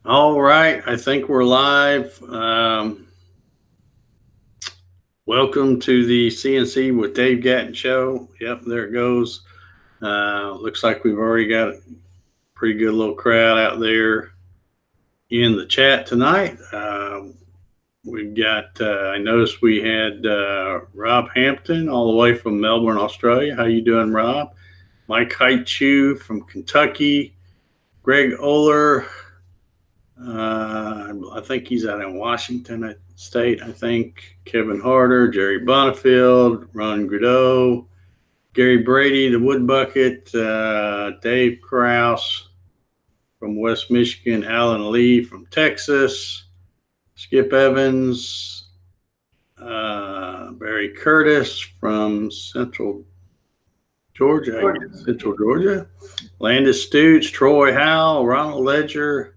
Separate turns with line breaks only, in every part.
All right, I think we're live. Welcome to the CNC with Dave Gatton show. Yep, there it goes. Looks like we've already got a pretty good little crowd out there in the chat tonight. We've got, I noticed we had Rob Hampton all the way from Melbourne, Australia. How you doing, Rob? Mike Haichu from Kentucky. Greg Oler, I think he's out in Washington State. I think Kevin Harder, Jerry Bonifield, Ron Grudeau, Gary Brady, the Wood Bucket, Dave Kraus from West Michigan, Alan Lee from Texas, Skip Evans, Barry Curtis from Central Georgia, Landis Stoots, Troy Howell, Ronald Ledger,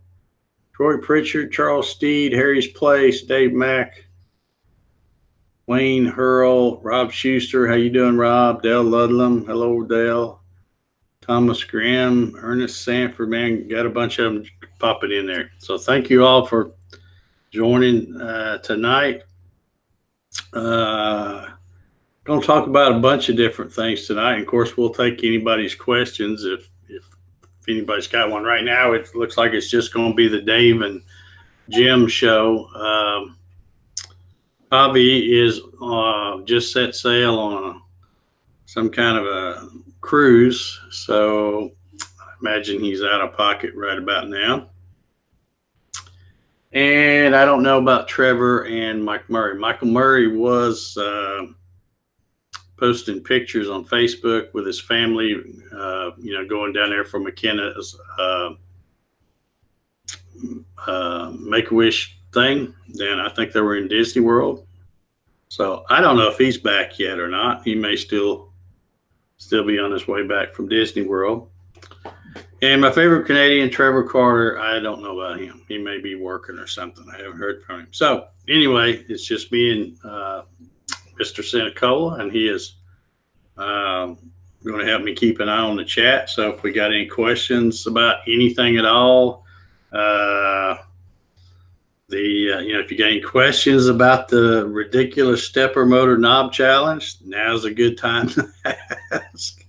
Troy Pritchard, Charles Steed, Harry's Place, Dave Mack, Wayne Hurl, Rob Schuster. How you doing, Rob? Dale Ludlam. Hello, Dale. Thomas Graham, Ernest Sanford. Man, got a bunch of them popping in there. So thank you all for joining tonight. Going to talk about a bunch of different things tonight. And of course, we'll take anybody's questions if anybody's got one. Right now, it looks like it's just going to be the Dave and Jim show. Bobby is just set sail on some kind of a cruise, so I imagine he's out of pocket right about now. And I don't know about Trevor and Mike Murray. Michael Murray was posting pictures on Facebook with his family, going down there for McKenna's Make-A-Wish thing. Then I think they were in Disney World. So I don't know if he's back yet or not. He may still be on his way back from Disney World. And my favorite Canadian, Trevor Carter, I don't know about him. He may be working or something. I haven't heard from him. So anyway, it's just me and Mr. Senicola, and he is going to help me keep an eye on the chat. So if we got any questions about anything at all, if you got any questions about the ridiculous stepper motor knob challenge, now's a good time to ask.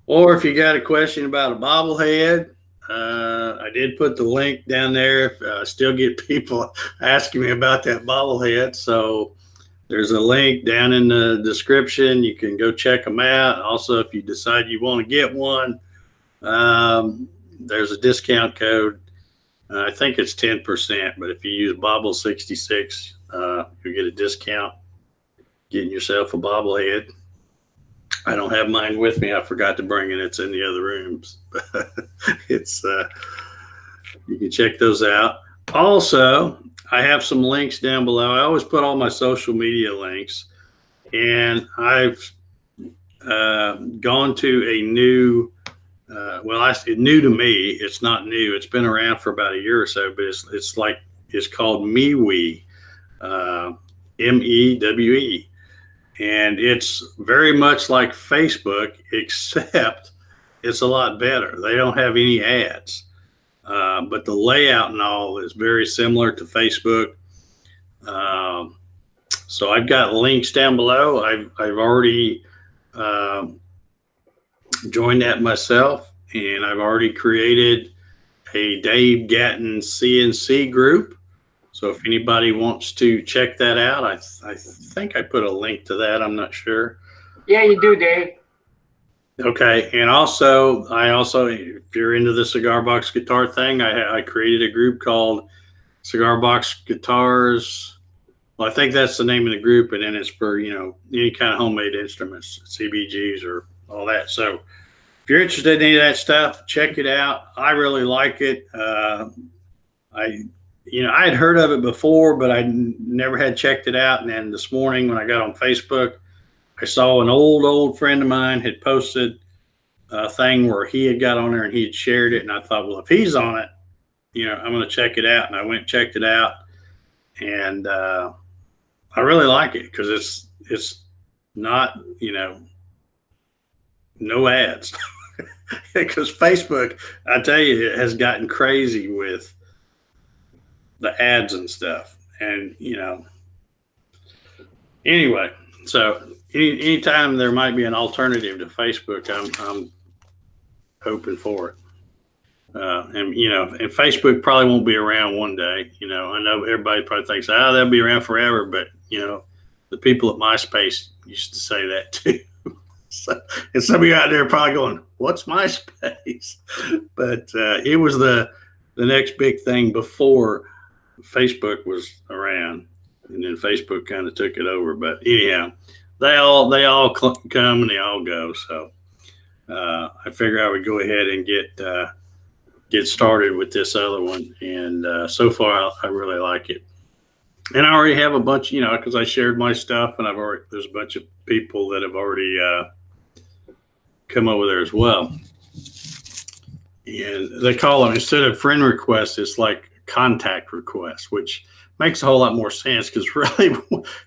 Or if you got a question about a bobblehead, I did put the link down there. I still get people asking me about that bobblehead. So there's a link down in the description. You can go check them out. Also, if you decide you want to get one, there's a discount code. I think it's 10%, but if you use Bobble66, you'll get a discount getting yourself a bobblehead. I don't have mine with me. I forgot to bring it. It's in the other rooms. It's you can check those out. Also, I have some links down below. I always put all my social media links, and I've gone to a new. It's new to me. It's not new. It's been around for about a year or so, but it's called MeWe, MEWE, and it's very much like Facebook, except it's a lot better. They don't have any ads, but the layout and all is very similar to Facebook. So I've got links down below. I've already joined that myself, and I've already created a Dave Gatton CNC group. So if anybody wants to check that out, I think I put a link to that. I'm not sure.
Yeah, you do, Dave.
Okay, and also, if you're into the cigar box guitar thing, I created a group called Cigar Box Guitars. Well, I think that's the name of the group, and then it's for any kind of homemade instruments, CBGs or all that. So if you're interested in any of that stuff, check it out. I really like it. I had heard of it before, but I never had checked it out. And then this morning when I got on Facebook, I saw an old friend of mine had posted a thing where he had got on there and he had shared it. And I thought, well, if he's on it, I'm going to check it out. And I went and checked it out. And I really like it because it's not, no ads. because Facebook, I tell you, it has gotten crazy with the ads and stuff. And, anyway, so anytime there might be an alternative to Facebook, I'm hoping for it. And Facebook probably won't be around one day. I know everybody probably thinks, they'll be around forever, but the people at MySpace used to say that too. So, and some of you out there are probably going, "What's MySpace?" But it was the next big thing before Facebook was around, and then Facebook kind of took it over. But anyhow, they all come and they all go. So I figure I would go ahead and get started with this other one, and so far I really like it. And I already have a bunch, because I shared my stuff, and there's a bunch of people that have already come over there as well. And they call them, instead of friend requests, it's like contact requests, which makes a whole lot more sense, because really,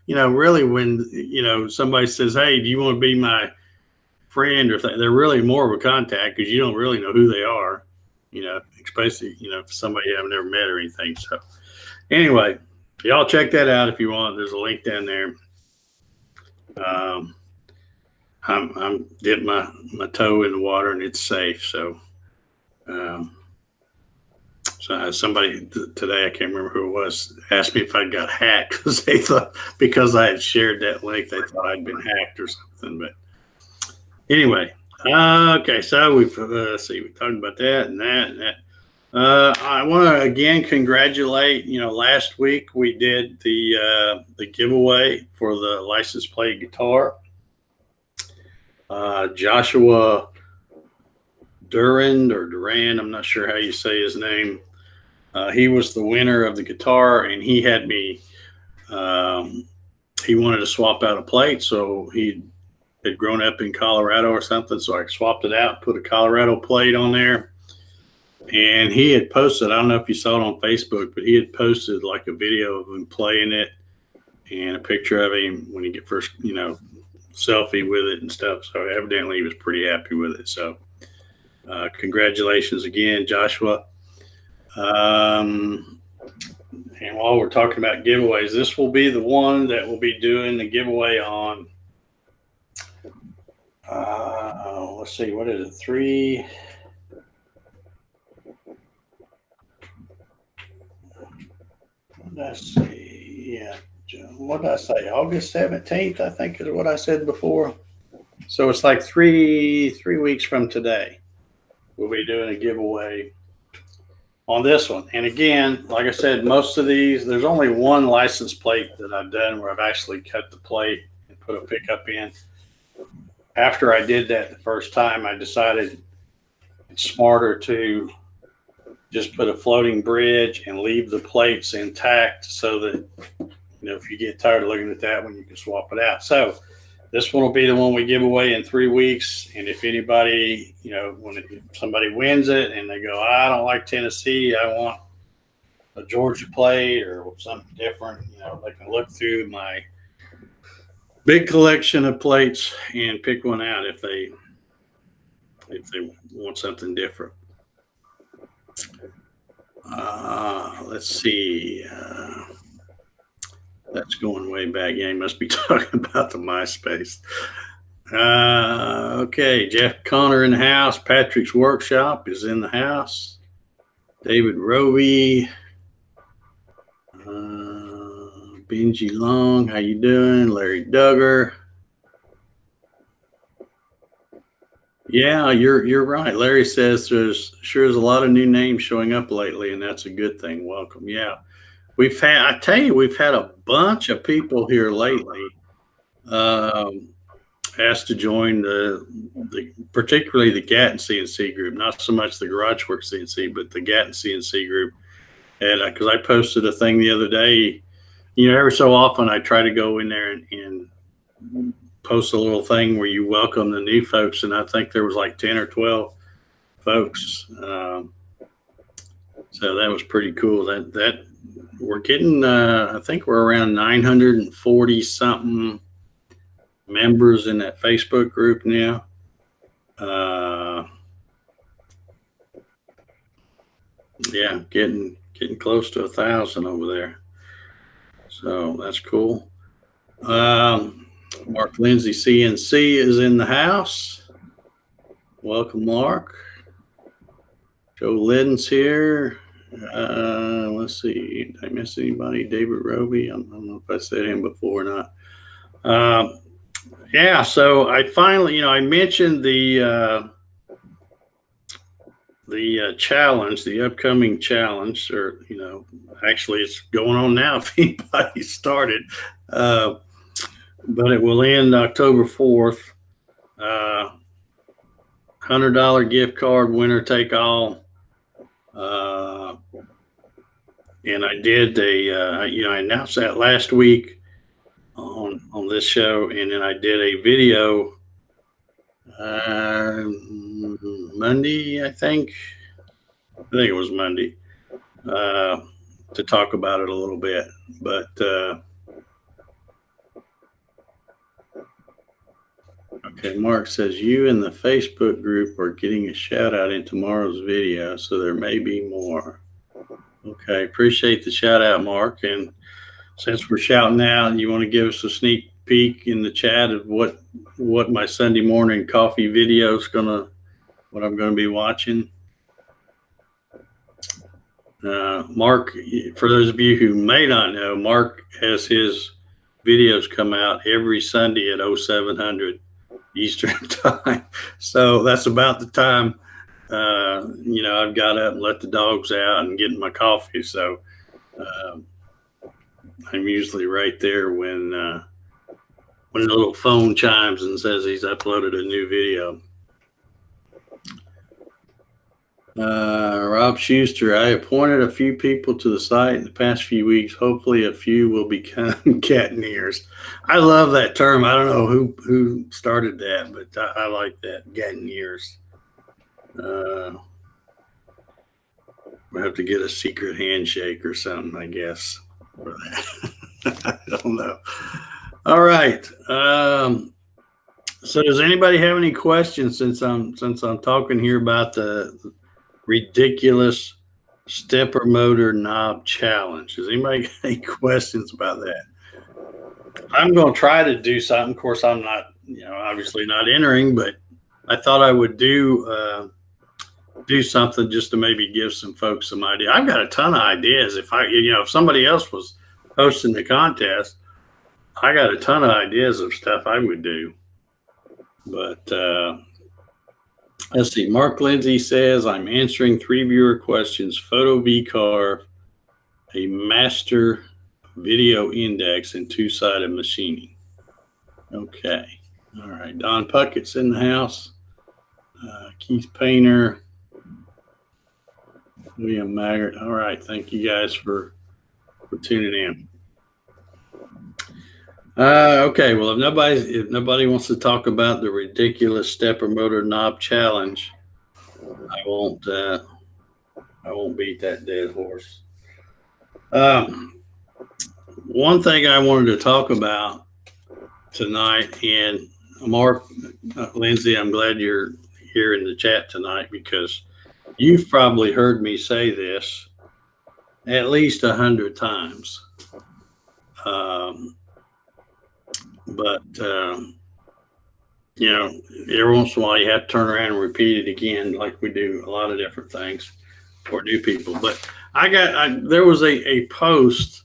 really when somebody says, "Hey, do you want to be my friend?" or they're really more of a contact, because you don't really know who they are. Especially, if somebody you haven't ever met or anything. So anyway, y'all check that out if you want. There's a link down there. I'm dipping my toe in the water and it's safe. So, so somebody today, I can't remember who it was, asked me if I got hacked, because they thought, because I had shared that link, they thought I'd been hacked or something. But anyway, okay, so we talked about that and that and that. I want to again congratulate. Last week we did the giveaway for the license plate guitar. Joshua Durand, I'm not sure how you say his name. He was the winner of the guitar, and he had me. He wanted to swap out a plate, so he had grown up in Colorado or something, so I swapped it out, put a Colorado plate on there. And he had posted, I don't know if you saw it on Facebook, but he had posted like a video of him playing it and a picture of him when he get first, selfie with it and stuff. So evidently he was pretty happy with it. So congratulations again, Joshua. And while we're talking about giveaways, this will be the one that will be doing the giveaway on, let's see, what is it? 3. What did I say? Yeah. What did I say? August 17th, I think, is what I said before. So it's like three weeks from today. We'll be doing a giveaway on this one. And again, like I said, most of these, there's only one license plate that I've done where I've actually cut the plate and put a pickup in. After I did that the first time, I decided it's smarter to just put a floating bridge and leave the plates intact, so that, if you get tired of looking at that one, you can swap it out. So this one will be the one we give away in 3 weeks. And if anybody, if somebody wins it and they go, "I don't like Tennessee, I want a Georgia plate or something different," they can look through my big collection of plates and pick one out if they want something different. Let's see. That's going way back. Yeah, he must be talking about the MySpace. Okay, Jeff Connor in the house. Patrick's Workshop is in the house. David Roby. Benji Long, how you doing? Larry Duggar. Yeah, you're right. Larry says there's a lot of new names showing up lately, and that's a good thing. Welcome. Yeah. We've had a bunch of people here lately asked to join particularly the Gatton CNC group, not so much the Garage Work CNC, but the Gatton CNC group. And because I posted a thing the other day, every so often I try to go in there and post a little thing where you welcome the new folks, and I think there was like 10 or 12 folks. So that was pretty cool. That we're getting, I think we're around 940 something members in that Facebook group now. Yeah, getting close to 1,000 over there. So that's cool. Mark Lindsay, CNC, is in the house. Welcome, Mark. Joe Liddon's here. Let's see. Did I miss anybody? David Roby. I don't know if I said him before or not. Yeah, so I finally, I mentioned the challenge, the upcoming challenge, or actually it's going on now if anybody started, but it will end October 4th. $100 gift card, winner take all. And I did I announced that last week on this show, and then I did a video Monday, I think it was Monday, to talk about it a little bit. But okay, Mark says you and the Facebook group are getting a shout out in tomorrow's video, so there may be more. Okay, appreciate the shout out, Mark. And since we're shouting out, you want to give us a sneak peek in the chat of what my Sunday morning coffee video is what I'm gonna be watching. Mark, for those of you who may not know, Mark has his videos come out every Sunday at 0700 Eastern time. So that's about the time, I've got up and let the dogs out and getting my coffee. So I'm usually right there when the little phone chimes and says he's uploaded a new video. Rob Schuster, I appointed a few people to the site in the past few weeks. Hopefully a few will become Gattoneers. I love that term. I don't know who started that, but I like that, Gattoneers. We'll have to get a secret handshake or something, I guess, for that. I don't know. All right. So does anybody have any questions since I'm talking here about the ridiculous stepper motor knob challenge? Does anybody got any questions about that? I'm going to try to do something. Of course, I'm not, obviously not entering, but I thought I would do something just to maybe give some folks some idea. I've got a ton of ideas. If somebody else was hosting the contest, I got a ton of ideas of stuff I would do. But let's see. Mark Lindsay says, I'm answering 3 viewer questions, photo VCarve, a master video index, and 2-sided machining. Okay. All right. Don Puckett's in the house. Keith Painter. William Maggart. All right. Thank you guys for tuning in. Okay. Well, if nobody wants to talk about the ridiculous stepper motor knob challenge, I won't beat that dead horse. One thing I wanted to talk about tonight, and Mark Lindsay, I'm glad you're here in the chat tonight, because you've probably heard me say this at least 100 times. But every once in a while you have to turn around and repeat it again, like we do a lot of different things for new people. But there was a post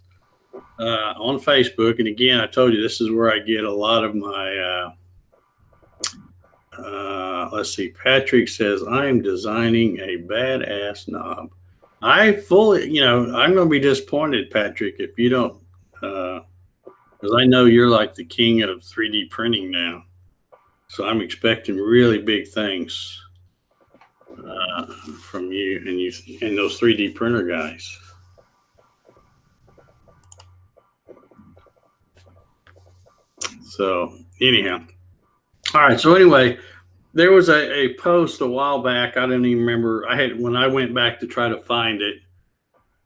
on Facebook, and again, I told you this is where I get a lot of my let's see. Patrick says, I am designing a badass knob. I fully, I'm going to be disappointed, Patrick, if you don't, because I know you're like the king of 3D printing now. So I'm expecting really big things from you and those 3D printer guys. So anyhow, all right. So anyway, there was a post a while back. I don't even remember. When I went back to try to find it,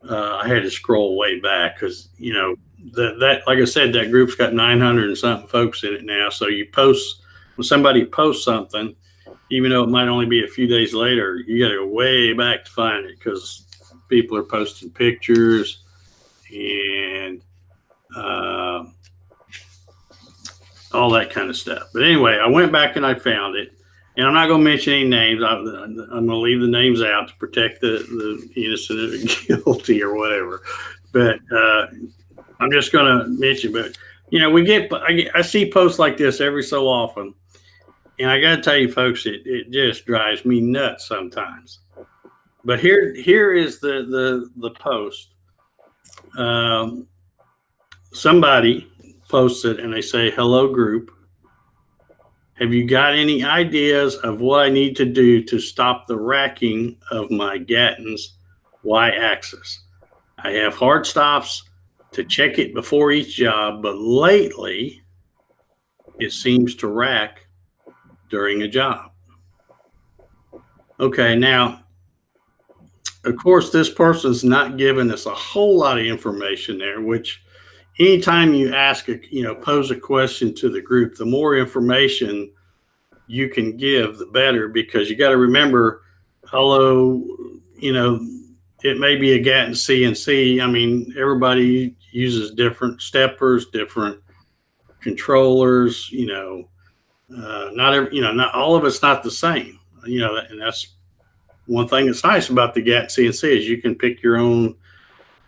I had to scroll way back because that like I said, that group's got 900 and something folks in it now. So when somebody posts something, even though it might only be a few days later, you got to go way back to find it because people are posting pictures and all that kind of stuff. But anyway, I went back and I found it. And I'm not going to mention any names. I'm going to leave the names out to protect the innocent or guilty or whatever. But I'm just going to mention. But, you know, I see posts like this every so often. And I got to tell you, folks, it just drives me nuts sometimes. But here is the post. Somebody posts it and they say, "Hello, group. Have you got any ideas of what I need to do to stop the racking of my Gatton's Y-axis? I have hard stops to check it before each job, but lately it seems to rack during a job." Okay, now, of course, this person's not giving us a whole lot of information there, which anytime you pose a question to the group, the more information you can give, the better, because you got to remember, it may be a Gatton CNC. I mean, everybody uses different steppers, different controllers, not all of it's not the same, and that's one thing that's nice about the Gatton CNC is you can pick your own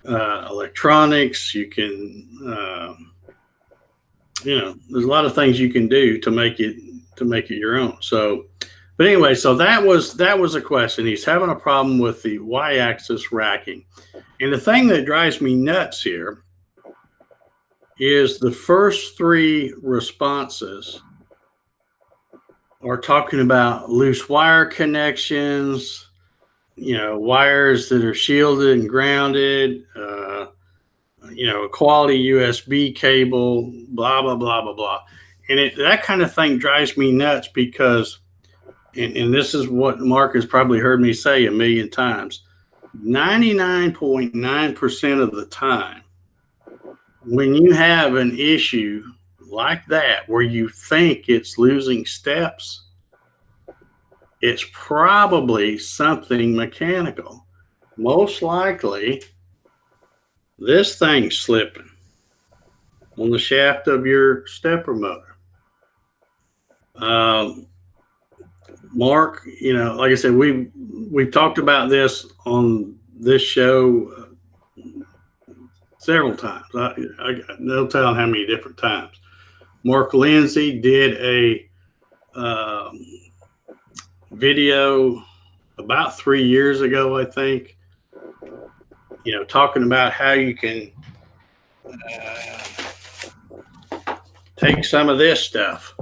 electronics. You can, there's a lot of things you can do to make it your own. So, but anyway, so that was a question. He's having a problem with the Y-axis racking, and the thing that drives me nuts here is the first three responses are talking about loose wire connections, wires that are shielded and grounded, a quality USB cable, blah, blah, blah, blah, blah. And that kind of thing drives me nuts because, and this is what Mark has probably heard me say a million times, 99.9% of the time, when you have an issue like that where you think it's losing steps, it's probably something mechanical. Most likely, this thing's slipping on the shaft of your stepper motor. Mark, like I said, we've talked about this on this show several times. I got no telling how many different times. Mark Lindsay did a video about 3 years ago, I think, talking about how you can take some of this stuff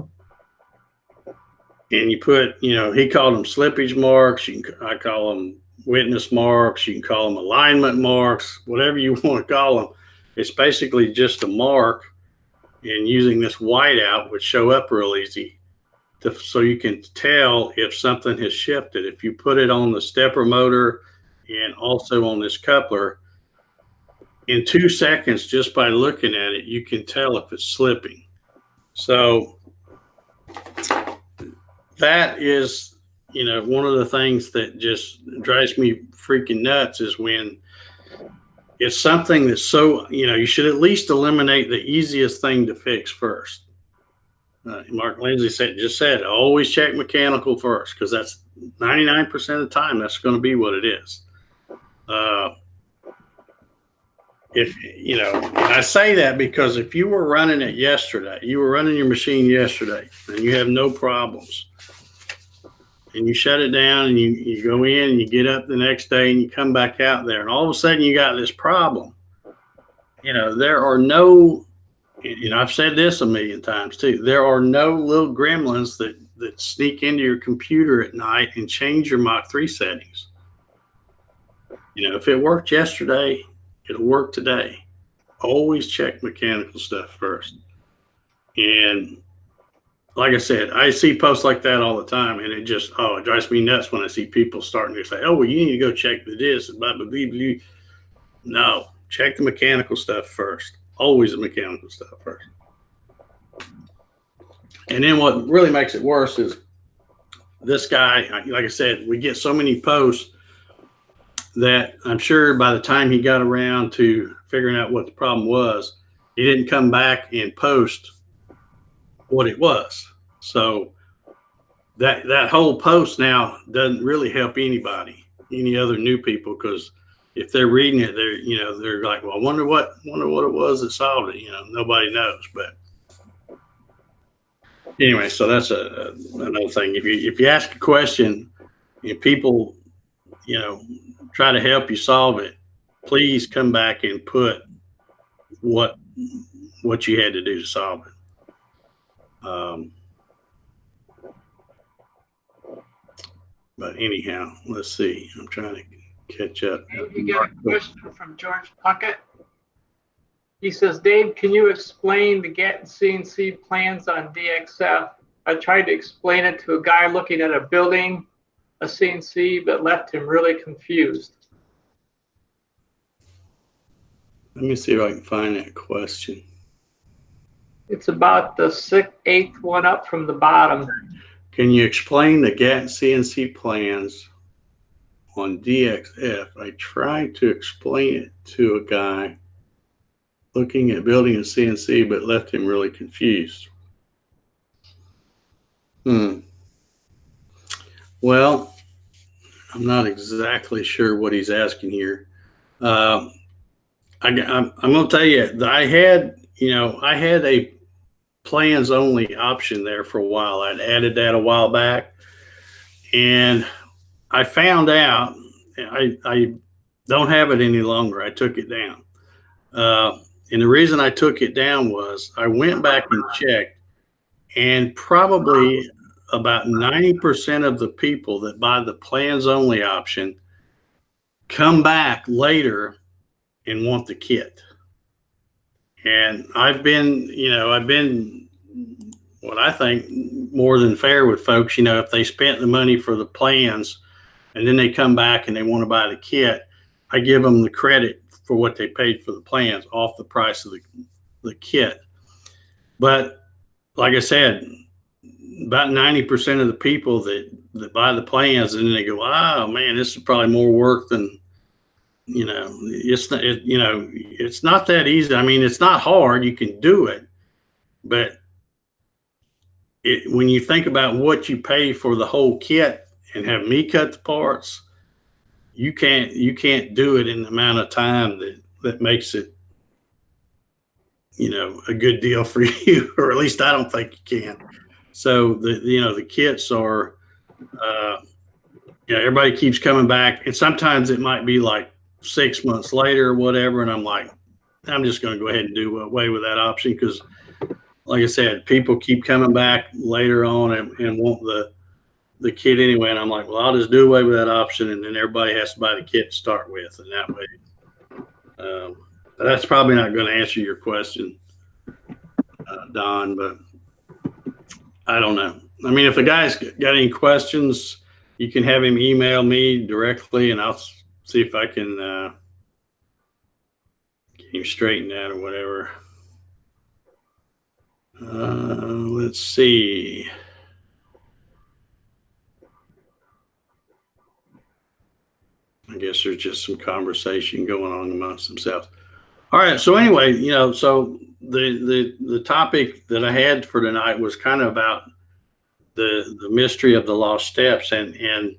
and you put, he called them slippage marks. I call them witness marks. You can call them alignment marks, whatever you want to call them. It's basically just a mark, and using this whiteout would show up real easy so you can tell if something has shifted. If you put it on the stepper motor and also on this coupler, in 2 seconds, just by looking at it, you can tell if it's slipping. So that is, one of the things that just drives me freaking nuts is when it's something that's so, you should at least eliminate the easiest thing to fix first. Mark Lindsay said, always check mechanical first, because that's 99% of the time, that's going to be what it is. I say that because if you were running it yesterday, you were running your machine yesterday and you have no problems, and you shut it down and you go in and you get up the next day and you come back out there and all of a sudden you got this problem, there are no, I've said this a million times too, there are no little gremlins that sneak into your computer at night and change your Mach 3 settings. If it worked yesterday, it'll work today. Always check mechanical stuff first. And like I said, I see posts like that all the time, and it drives me nuts when I see people starting to say, "Oh, well, you need to go check this, blah, blah, blah, blah." No, check the mechanical stuff first. Always the mechanical stuff first. And then what really makes it worse is this guy, like I said, we get so many posts, that I'm sure by the time he got around to figuring out what the problem was, he didn't come back and post what it was. So that whole post now doesn't really help anybody, any other new people, because if they're reading it, they're like, well, I wonder what it was that solved it. Nobody knows. But anyway, so that's another thing. If you ask a question and people, try to help you solve it, please come back and put what you had to do to solve it. But anyhow, let's see. I'm trying to catch up.
You got a question from George Puckett. He says, Dave, can you explain the Gatton CNC plans on DXF? I tried to explain it to a guy looking at a building, a CNC, but left him really confused.
Let me see if I can find that question.
It's about the eighth one up from the bottom.
Can you explain the Gatton CNC plans on DXF? I tried to explain it to a guy looking at building a CNC, but left him really confused. Well, I'm not exactly sure what he's asking here. I'm going to tell you, I had a plans only option there for a while. I'd added that a while back, and I found out I don't have it any longer. I took it down. And the reason I took it down was I went back and checked, and probably about 90% of the people that buy the plans only option come back later and want the kit. And I've been what I think more than fair with folks. If they spent the money for the plans and then they come back and they want to buy the kit, I give them the credit for what they paid for the plans off the price of the kit. But like I said, about 90% of the people that buy the plans and then they go, oh man, this is probably more work than, it's not that easy. I mean, it's not hard. You can do it, but when you think about what you pay for the whole kit and have me cut the parts, you can't do it in the amount of time that makes it, a good deal for you, or at least I don't think you can. So the kits are, everybody keeps coming back, and sometimes it might be like 6 months later or whatever, and I'm like, I'm just going to go ahead and do away with that option, because like I said, people keep coming back later on and want the kit anyway, and I'm like, well, I'll just do away with that option, and then everybody has to buy the kit to start with, and that way. But that's probably not going to answer your question, Don, but I don't know. I mean, if the guy's got any questions, you can have him email me directly, and I'll see if I can get him straightened out or whatever. Let's see. I guess there's just some conversation going on amongst themselves. All right. So anyway, so the topic that I had for tonight was kind of about the mystery of the lost steps, and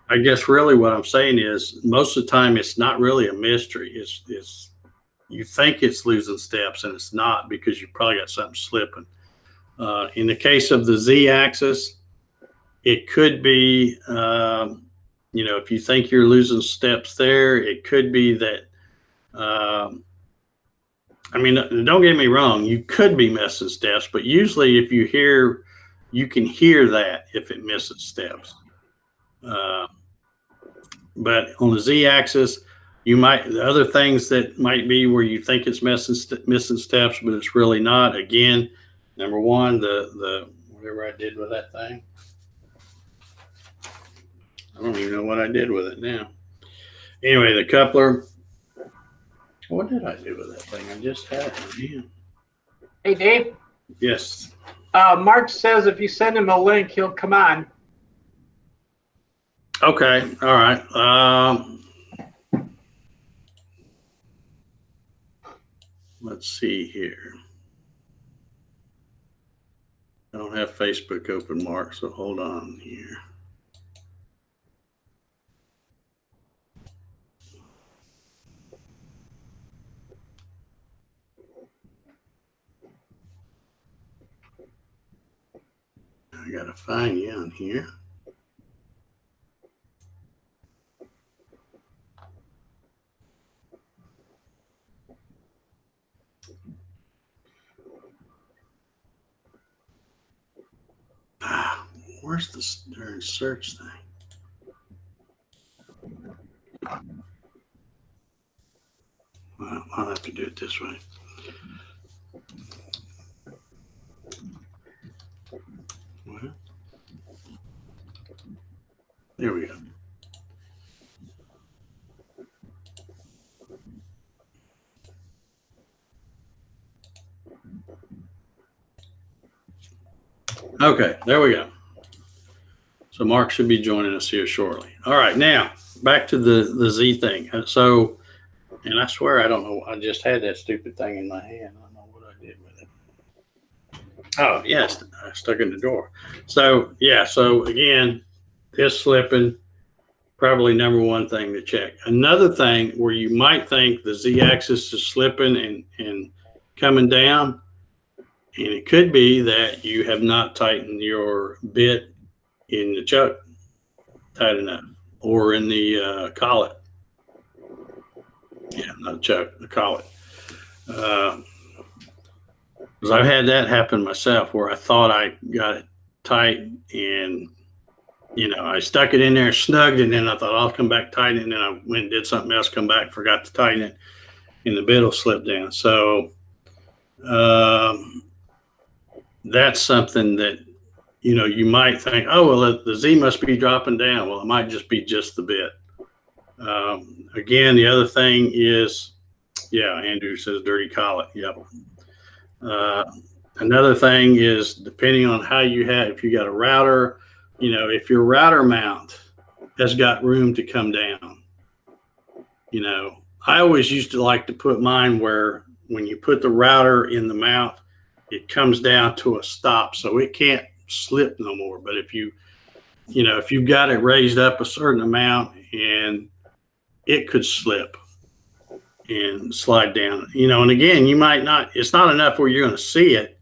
I guess really what I'm saying is most of the time it's not really a mystery. It's you think it's losing steps, and it's not, because you probably got something slipping. In the case of the Z-axis, it could be, if you think you're losing steps there, it could be that, I mean, don't get me wrong, you could be missing steps, but usually if you can hear that if it misses steps. But on the Z-axis, the other things that might be where you think it's missing steps, but it's really not. Again, number one, the whatever I did with that thing, I don't even know what I did with it now. Anyway, the coupler. What did I do with that thing? I just had it. Man.
Hey, Dave.
Yes.
Mark says if you send him a link, he'll come on.
Okay. All right. let's see here. I don't have Facebook open, Mark, so hold on here. I gotta find you on here. Where's this darn search thing? Well, I'll have to do it this way. Well, there we go. Okay, there we go. So Mark should be joining us here shortly. All right, now back to the Z thing. So, and I swear I don't know. I just had that stupid thing in my hand. I don't know what I did with it. Oh, yes, I stuck it in the drawer. So yeah. So again, this slipping, probably number one thing to check. Another thing where you might think the Z-axis is slipping and coming down, and it could be that you have not tightened your bit in the chuck tight enough, or in the collet. Yeah, not the chuck, the collet. Because I've had that happen myself, where I thought I got it tight, and I stuck it in there, snugged, and then I thought I'll come back tighten it, and then I went and did something else, come back, forgot to tighten it, and the bit will slip down. So that's something that you might think, oh, well, the Z must be dropping down. Well, it might just be just the bit. Again, the other thing is, yeah, Andrew says dirty collet. Yep. Another thing is, depending on how you have, if you got a router, if your router mount has got room to come down, I always used to like to put mine where when you put the router in the mount, it comes down to a stop, so it can't slip no more. But if if you've got it raised up a certain amount, and it could slip and slide down, and again, you might not, it's not enough where you're going to see it,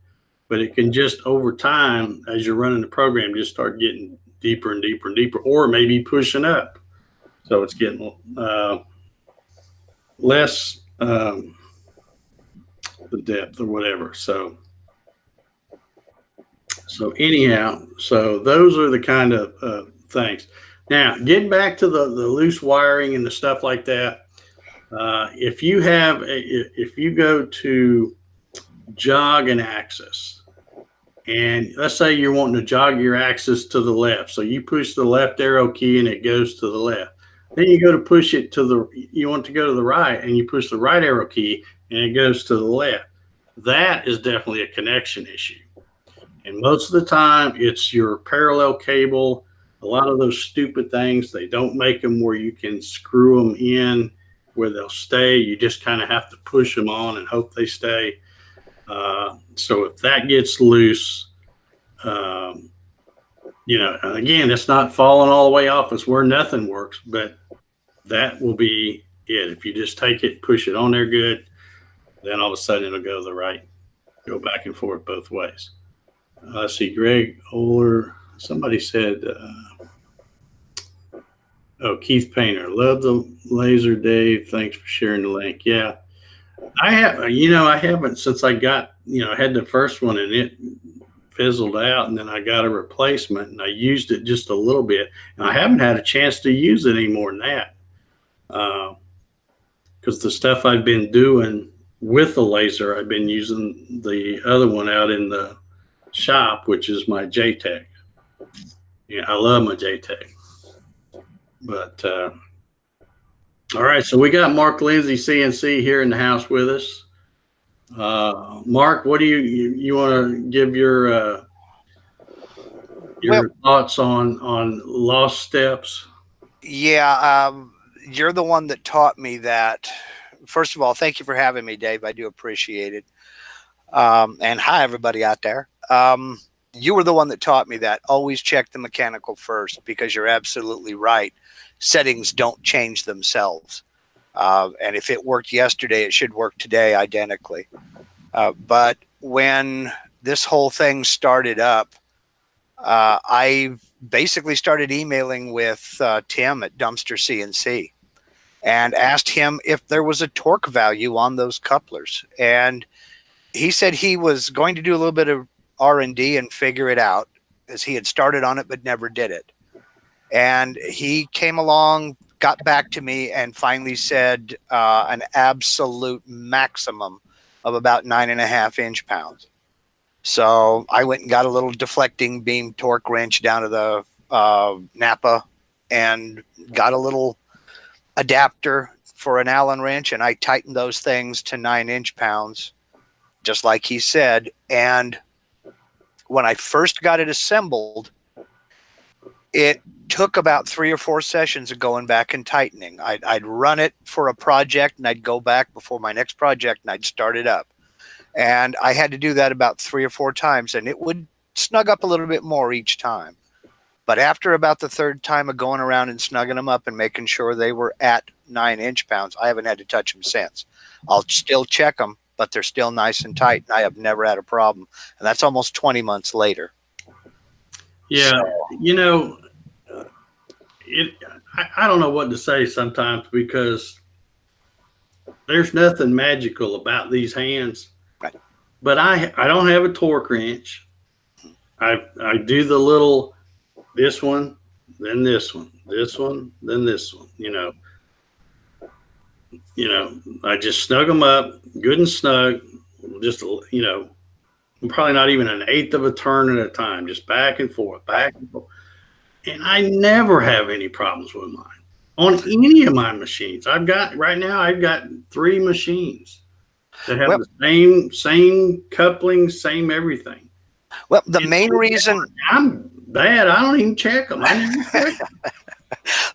but it can just, over time, as you're running the program, just start getting deeper and deeper and deeper, or maybe pushing up. So it's getting less the depth or whatever. So anyhow, so those are the kind of things. Now, getting back to the loose wiring and the stuff like that, if you go to jog an axis, and let's say you're wanting to jog your axis to the left, so you push the left arrow key and it goes to the left. Then you go to push it you want to go to the right, and you push the right arrow key and it goes to the left. That is definitely a connection issue. And most of the time, it's your parallel cable. A lot of those stupid things, they don't make them where you can screw them in where they'll stay. You just kind of have to push them on and hope they stay. So if that gets loose, again, it's not falling all the way off. It's where nothing works, but that will be it. If you just take it, push it on there good, then all of a sudden it'll go to the right, go back and forth both ways. Let's see, Greg Oler, somebody said, Keith Painter, love the laser, Dave. Thanks for sharing the link. Yeah, I have, I haven't, since I got, I had the first one and it fizzled out, and then I got a replacement and I used it just a little bit, and I haven't had a chance to use it any more than that. Because the stuff I've been doing with the laser, I've been using the other one out in the shop, which is my JTEC. Yeah, I love my JTEC. But all right, so we got Mark Lindsay, CNC, here in the house with us. Mark, what do you want to give your thoughts on lost steps?
Yeah, you're the one that taught me that first of all, thank you for having me, Dave. I do appreciate it. And hi, everybody out there. You were the one that taught me that. Always check the mechanical first, because you're absolutely right. Settings don't change themselves. And if it worked yesterday, it should work today identically. But when this whole thing started up, I basically started emailing with Tim at Dumpster CNC and asked him if there was a torque value on those couplers. And he said he was going to do a little bit of R&D and figure it out, as he had started on it but never did it. And he came along, got back to me, and finally said an absolute maximum of about 9.5 inch-pounds. So I went and got a little deflecting beam torque wrench down to the Napa and got a little adapter for an Allen wrench, and I tightened those things to 9 inch-pounds, just like he said. And when I first got it assembled, it took about 3 or 4 sessions of going back and tightening. I'd run it for a project, and I'd go back before my next project, and I'd start it up. And I had to do that about 3 or 4 times, and it would snug up a little bit more each time. But after about the 3rd time of going around and snugging them up and making sure they were at 9 inch-pounds, I haven't had to touch them since. I'll still check them, but they're still nice and tight, and I have never had a problem. And that's almost 20 months later.
Yeah, so, you know, I don't know what to say sometimes, because there's nothing magical about these hands.
Right.
But I don't have a torque wrench. I do the little, this one, then this one, this one, then this one. You know, I just snug them up, good and snug. Just, you know, probably not even an 1/8 of a turn at a time, just back and forth, back and forth. And I never have any problems with mine on any of my machines. I've got 3 machines that have the same coupling, same everything.
Well, the main reason
I'm bad, I don't even check them.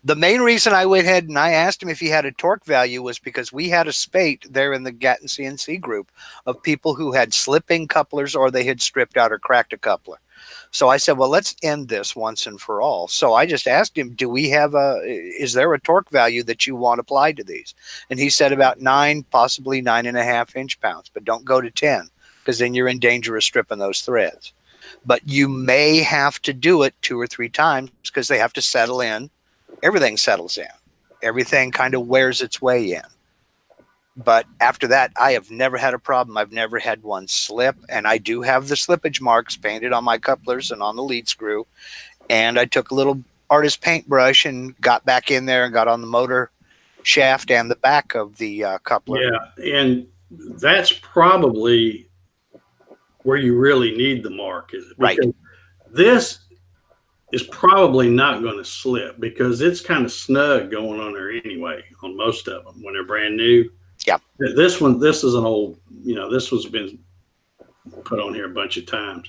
The main reason I went ahead and I asked him if he had a torque value was because we had a spate there in the Gatton CNC group of people who had slipping couplers, or they had stripped out or cracked a coupler. So I said, well, let's end this once and for all. So I just asked him, is there a torque value that you want applied to these? And he said about 9, possibly 9.5 inch-pounds, but don't go to 10, because then you're in danger of stripping those threads. But you may have to do it 2 or 3 times, because they have to settle in. Everything settles in. Everything kind of wears its way in. But after that, I have never had a problem. I've never had one slip. And I do have the slippage marks painted on my couplers and on the lead screw. And I took a little artist paintbrush and got back in there and got on the motor shaft and the back of the coupler.
Yeah, and that's probably where you really need the mark, is it?
Right.
This is probably not going to slip, because it's kind of snug going on there anyway on most of them when they're brand new.
Yeah.
This is an old, you know, this was been put on here a bunch of times.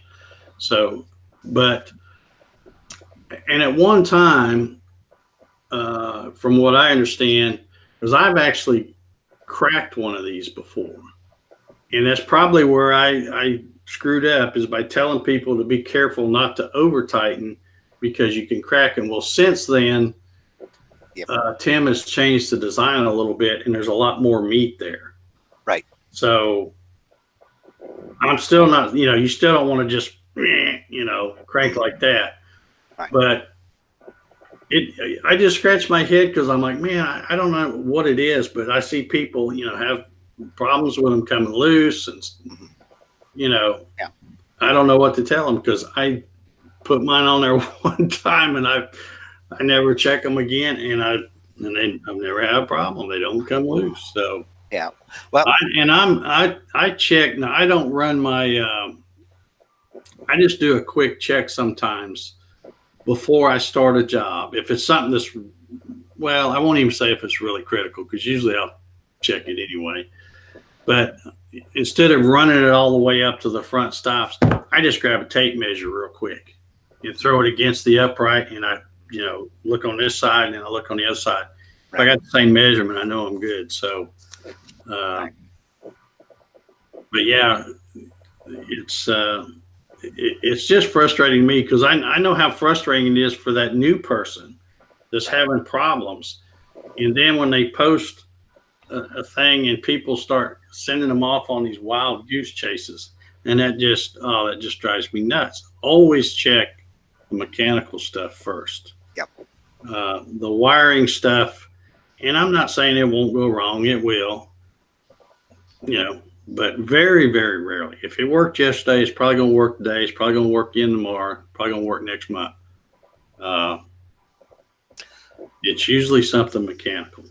So, but, and at one time, from what I understand, because I've actually cracked one of these before, and that's probably where I screwed up, is by telling people to be careful not to over tighten, because you can crack them. Well, since then,
yep.
Tim has changed the design a little bit, and there's a lot more meat there.
Right.
So I'm still not, you know, you still don't want to just, you know, crank like that.
Right.
But I just scratch my head, because I'm like, man, I don't know what it is, but I see people, you know, have problems with them coming loose, and, you know,
yeah.
I don't know what to tell them, because I put mine on there one time, and I never check them again, and I've never had a problem. They don't come loose. So
yeah, well,
I check now. I don't run my. I just do a quick check sometimes before I start a job. If it's something that's, well, I won't even say if it's really critical, because usually I'll check it anyway. But instead of running it all the way up to the front stops, I just grab a tape measure real quick and throw it against the upright, and I, you know, look on this side and I look on the other side. If I got the same measurement, I know I'm good. So But yeah, it's just frustrating to me because I know how frustrating it is for that new person that's having problems. And then when they post a thing and people start sending them off on these wild goose chases, and that just drives me nuts. Always check the mechanical stuff first.
Yep.
The wiring stuff, and I'm not saying it won't go wrong, it will, but very, very rarely. If it worked yesterday, it's probably going to work today. It's probably going to work again tomorrow. Probably going to work next month. It's usually something mechanical.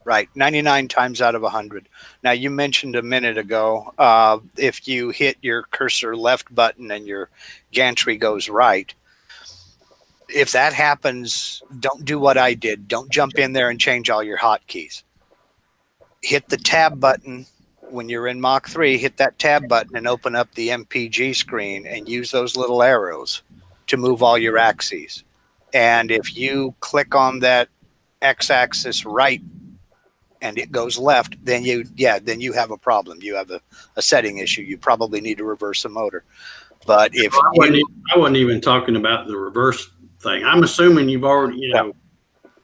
Right, 99 times out of 100. Now, you mentioned a minute ago, if you hit your cursor left button and your gantry goes right, if that happens, don't do what I did. Don't jump in there and change all your hotkeys. Hit the tab button. When you're in Mach 3, hit that tab button and open up the MPG screen and use those little arrows to move all your axes. And if you click on that x-axis right and it goes left, then you have a problem. You have a setting issue. You probably need to reverse the motor. But if
I wasn't even talking about the reverse thing. I'm assuming you've already,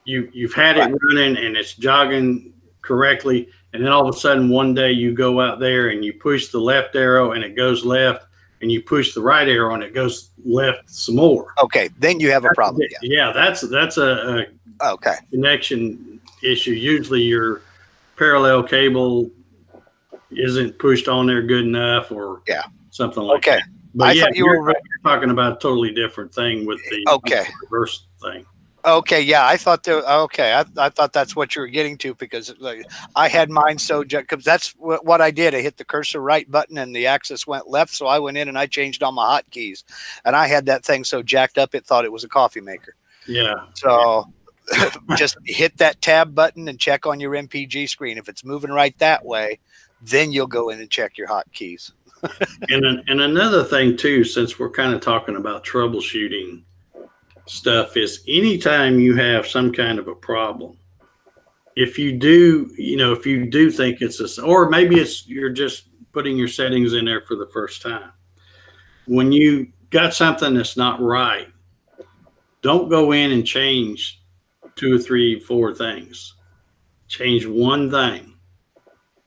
you've had it running and it's jogging correctly, and then all of a sudden one day you go out there and you push the left arrow and it goes left, and you push the right arrow and it goes left some more.
Okay, then you have a problem.
Yeah, that's a
okay
connection issue. Usually your parallel cable isn't pushed on there good enough, or something like that. But
I thought you were
talking about a totally different thing with the reverse thing.
Okay, yeah, I thought I thought that's what you were getting to, because I had mine because that's what I did. I hit the cursor right button and the axis went left, so I went in and I changed all my hotkeys, and I had that thing so jacked up it thought it was a coffee maker.
Yeah.
So just hit that tab button and check on your MPG screen. If it's moving right that way, then you'll go in and check your hotkeys.
And another thing too, since we're kind of talking about troubleshooting stuff, is anytime you have some kind of a problem, if you do think it's or maybe you're just putting your settings in there for the first time, when you got something that's not right, don't go in and change 2 or 3, 4 things. Change one thing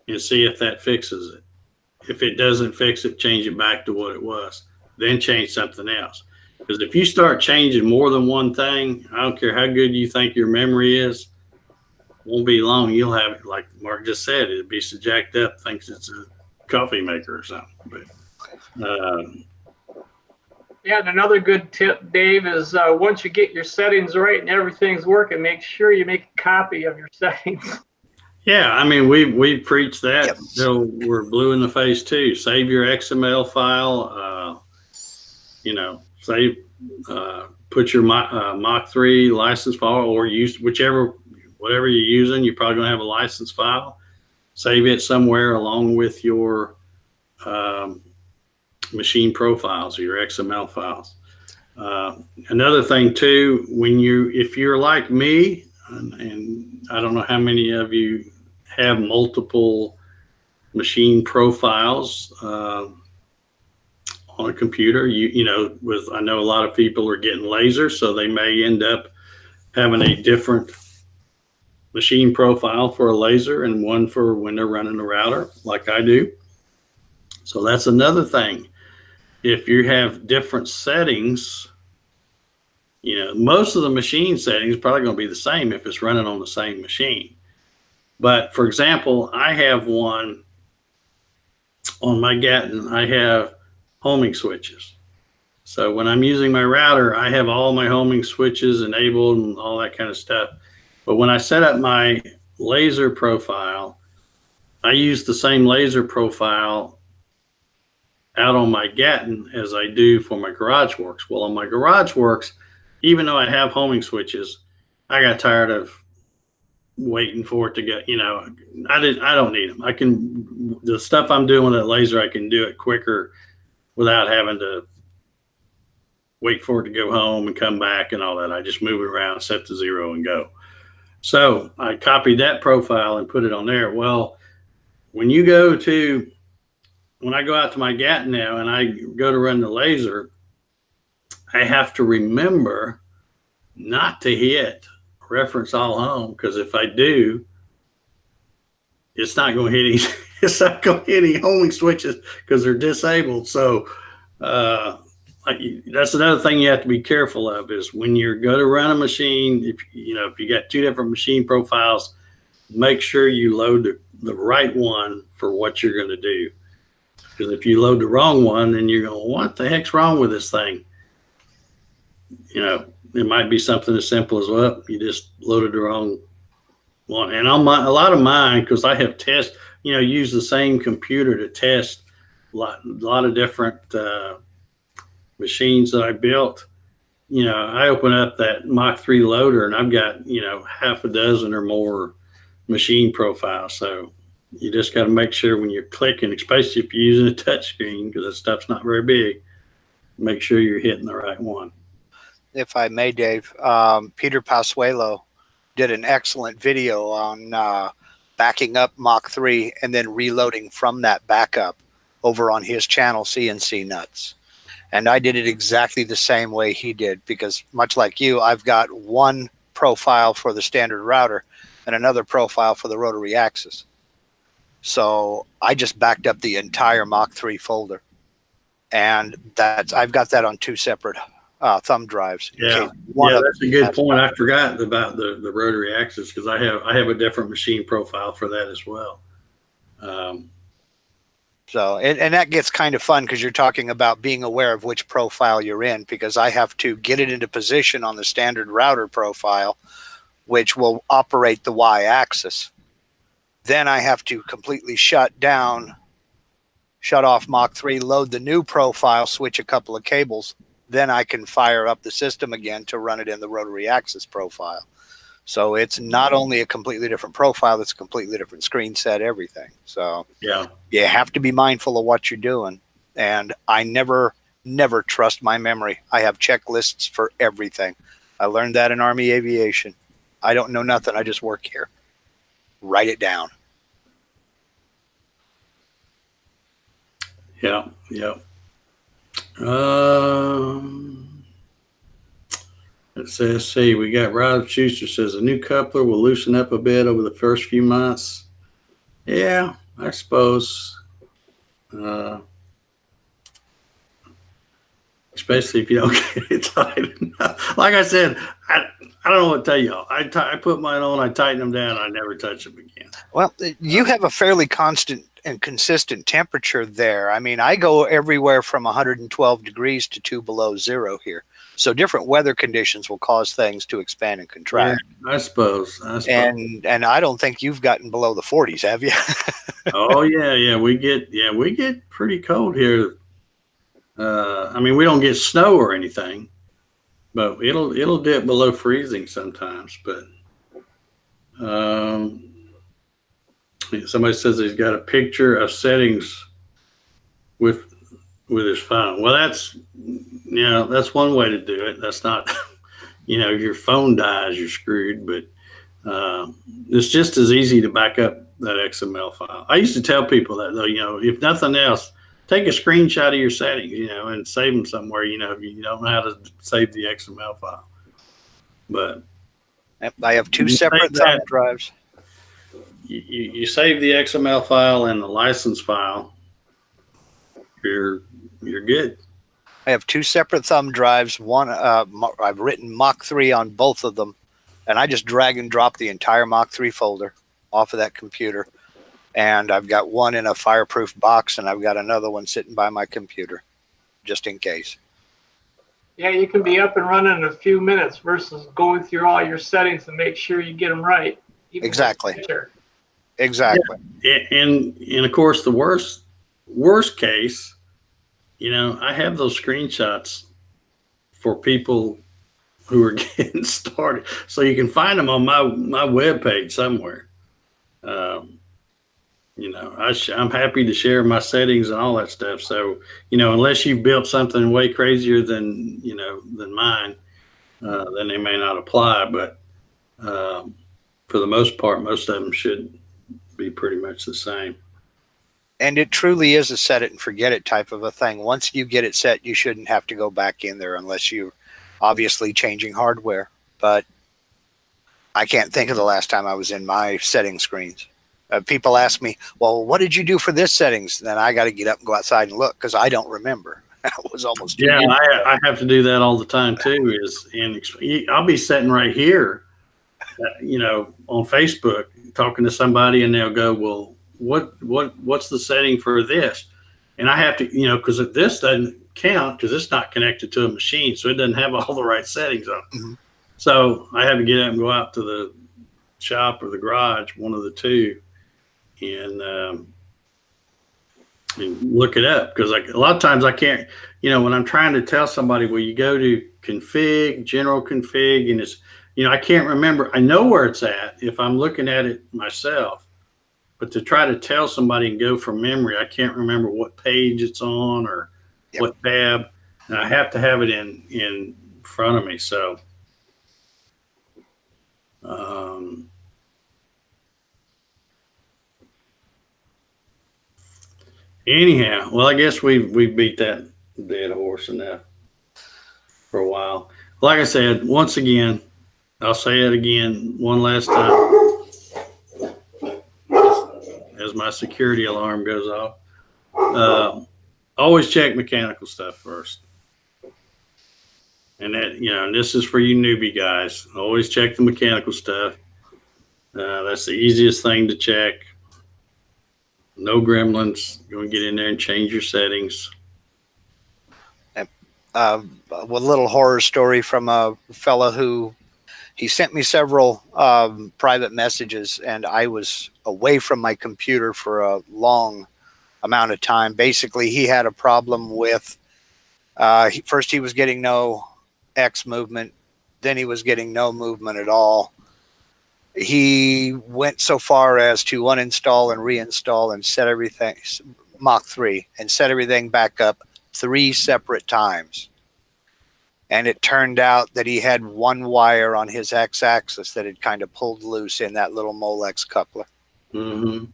and see if that fixes it. If it doesn't fix it, change it back to what it was. Then change something else. Because if you start changing more than one thing, I don't care how good you think your memory is, won't be long. You'll have it, like Mark just said, it'll be so jacked up, thinks it's a coffee maker or something. But
yeah, and another good tip, Dave, is once you get your settings right and everything's working, make sure you make a copy of your settings.
Yeah, I mean, we preach that until we're blue in the face too. Save your XML file. Put your Mach 3 license file, or use whatever you're using. You're probably going to have a license file. Save it somewhere along with your machine profiles or your XML files. Another thing too, if you're like me, and I don't know how many of you have multiple machine profiles on a computer. I know a lot of people are getting lasers, so they may end up having a different machine profile for a laser and one for when they're running a router, like I do. So that's another thing. If you have different settings, most of the machine settings are probably going to be the same if it's running on the same machine. But for example, I have one on my Gatton. I have homing switches. So when I'm using my router, I have all my homing switches enabled and all that kind of stuff. But when I set up my laser profile, I use the same laser profile out on my Gatton as I do for my GarageWorks. Well, on my GarageWorks, even though I have homing switches, I got tired of waiting for it to get, I don't need them. The stuff I'm doing with that laser, I can do it quicker without having to wait for it to go home and come back and all that. I just move it around, set to 0 and go. So I copied that profile and put it on there. Well, when I go out to my Gatton now and I go to run the laser, I have to remember not to hit reference all home, because if I do, it's not going to hit any, it's not going to hit any homing switches because they're disabled. So that's another thing you have to be careful of, is when you're going to run a machine, if you got two different machine profiles, make sure you load the right one for what you're going to do. Because if you load the wrong one, then you're going, what the heck's wrong with this thing? It might be something as simple as, well, you just loaded the wrong one. And on a lot of mine, because I have used the same computer to test a lot of different machines that I built. I open up that Mach 3 loader and I've got, half a dozen or more machine profiles. So you just got to make sure when you're clicking, especially if you're using a touch screen, because that stuff's not very big, make sure you're hitting the right one.
If I may, Dave, Peter Pasuelo did an excellent video on backing up Mach 3 and then reloading from that backup over on his channel, CNC Nuts. And I did it exactly the same way he did, because much like you, I've got one profile for the standard router and another profile for the rotary axis. So I just backed up the entire Mach 3 folder. And I've got that on two separate thumb drives.
Yeah, that's a good point. I forgot about the rotary axis, because I have a different machine profile for that as well.
So, and that gets kind of fun, because you're talking about being aware of which profile you're in, because I have to get it into position on the standard router profile, which will operate the Y-axis. Then I have to completely shut off Mach 3, load the new profile, switch a couple of cables. Then I can fire up the system again to run it in the rotary axis profile. So it's not only a completely different profile, it's a completely different screen set, everything. So
yeah,
you have to be mindful of what you're doing. And I never trust my memory. I have checklists for everything. I learned that in Army Aviation. I don't know nothing. I just work here. Write it down.
Yeah. Let's see. We got Rob Schuster says a new coupler will loosen up a bit over the first few months. Yeah, I suppose. Especially if you don't get it tight enough. Like I said, I don't know what to tell y'all. I put mine on, I tighten them down, I never touch them again.
Well, you have a fairly constant and consistent temperature there. I mean, I go everywhere from 112 degrees to 2 below zero here. So different weather conditions will cause things to expand and contract.
Yeah, I suppose.
And I don't think you've gotten below the 40s, have you?
Oh yeah. We get pretty cold here. I mean, we don't get snow or anything, but it'll dip below freezing sometimes. But somebody says he's got a picture of settings with his phone. Well, that's one way to do it. That's not, if your phone dies, you're screwed. But it's just as easy to back up that XML file. I used to tell people that, though, if nothing else, take a screenshot of your settings, and save them somewhere, if you don't know how to save the XML file. But
I have two separate thumb drives.
You save the XML file and the license file, you're good.
I have two separate thumb drives. One, I've written Mach 3 on both of them, and I just drag and drop the entire Mach 3 folder off of that computer. And I've got one in a fireproof box, and I've got another one sitting by my computer, just in case.
Yeah, you can be up and running in a few minutes versus going through all your settings and make sure you get them right.
Exactly. Exactly.
Yeah. And of course, the worst case, I have those screenshots for people who are getting started, so you can find them on my webpage somewhere. I'm happy to share my settings and all that stuff. So, unless you've built something way crazier than mine, then they may not apply. But for the most part, most of them should be pretty much the same.
And it truly is a set it and forget it type of a thing. Once you get it set, you shouldn't have to go back in there unless you're obviously changing hardware. But I can't think of the last time I was in my setting screens. People ask me, well, what did you do for this settings? Then I got to get up and go outside and look because I don't remember. That was almost 2
Yeah,
years.
I have to do that all the time too. I'll be sitting right here, on Facebook talking to somebody, and they'll go, "Well, what's the setting for this?" And I have to, because this doesn't count because it's not connected to a machine, so it doesn't have all the right settings on it.
Mm-hmm.
So I have to get up and go out to the shop or the garage, one of the two, and look it up, because a lot of times I can't, when I'm trying to tell somebody, well, you go to config, general config, and it's, I can't remember. I know where it's at if I'm looking at it myself, but to try to tell somebody and go from memory, I can't remember what page it's on or what tab, and I have to have it in front of me. So, anyhow, well, I guess we beat that dead horse enough for a while. Like I said, once again, I'll say it again one last time as my security alarm goes off. Always check mechanical stuff first. And that, and this is for you newbie guys. Always check the mechanical stuff. That's the easiest thing to check. No gremlins. Go and get in there and change your settings.
A little horror story from a fella who he sent me several private messages, and I was away from my computer for a long amount of time. Basically, he had a problem with first he was getting no X movement, then he was getting no movement at all. He went so far as to uninstall and reinstall and set everything Mach 3 and set everything back up 3 separate times. And it turned out that he had one wire on his x-axis that had kind of pulled loose in that little Molex coupler.
Mm-hmm.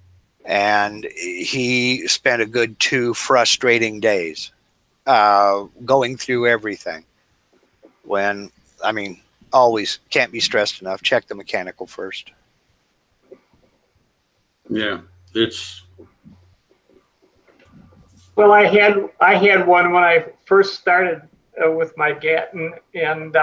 And he spent a good 2 frustrating days going through everything. Always can't be stressed enough. Check the mechanical first.
Yeah, Well, I had one when I first started with my Gatton, and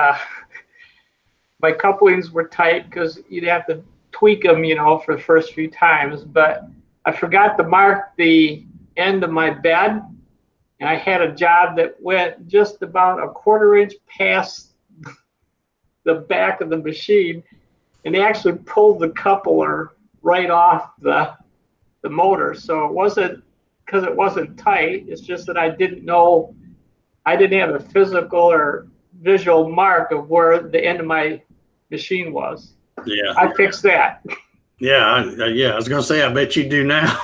my couplings were tight because you'd have to tweak them, for the first few times. But I forgot to mark the end of my bed, and I had a job that went just about a 1/4 inch past the back of the machine, and they actually pulled the coupler right off the motor. So it wasn't because it wasn't tight. It's just that I didn't have a physical or visual mark of where the end of my machine was.
Yeah,
I fixed that.
Yeah, I was gonna say, I bet you do now.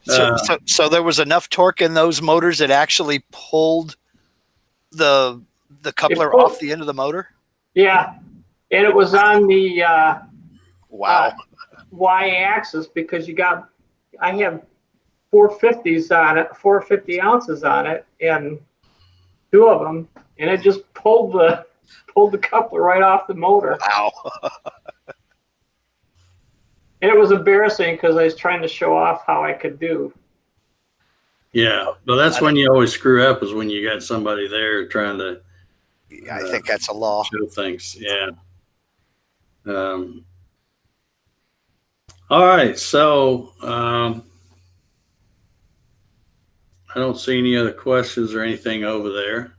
So there was enough torque in those motors that actually pulled the coupler off the end of the motor?
Yeah, and it was on the
wow.
Y-axis, because I have 450s on it, 450 ounces on it, and 2 of them, and it just pulled the coupler right off the motor.
Wow.
And it was embarrassing because I was trying to show off how I could do.
Yeah, but that's when you always screw up, is when you got somebody there trying to.
I think that's a law.
Show things, yeah. All right, so I don't see any other questions or anything over there.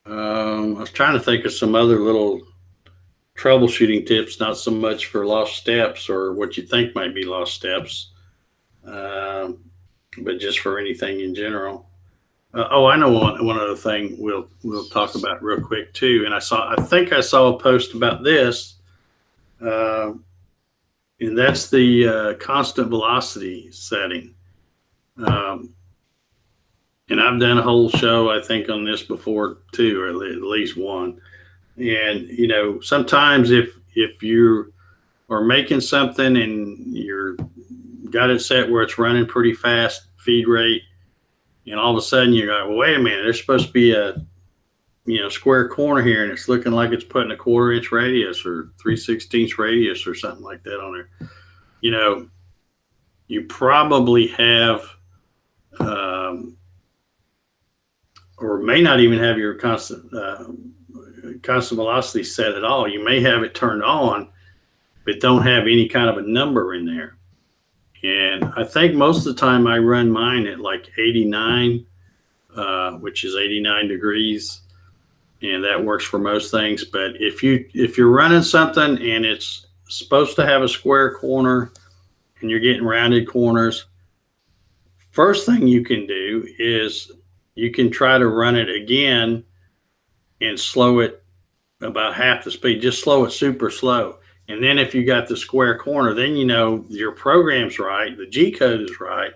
I was trying to think of some other little troubleshooting tips, not so much for lost steps or what you think might be lost steps, but just for anything in general. I know one other thing we'll talk about real quick too. And I think I saw a post about this, and that's the constant velocity setting. And I've done a whole show, I think, on this before too, or at least one. And sometimes if you are making something and you're got it set where it's running pretty fast feed rate, and all of a sudden you go, well, wait a minute, there's supposed to be a square corner here, and it's looking like it's putting a 1/4 inch radius or 3/16 radius or something like that on there. You probably have, or may not even have your constant velocity set at all. You may have it turned on, but don't have any kind of a number in there. And I think most of the time I run mine at like 89, which is 89 degrees. And that works for most things. But if you're running something and it's supposed to have a square corner and you're getting rounded corners, first thing you can do is you can try to run it again and slow it about half the speed. Just slow it super slow. And then if you got the square corner, then your program's right, the G code is right,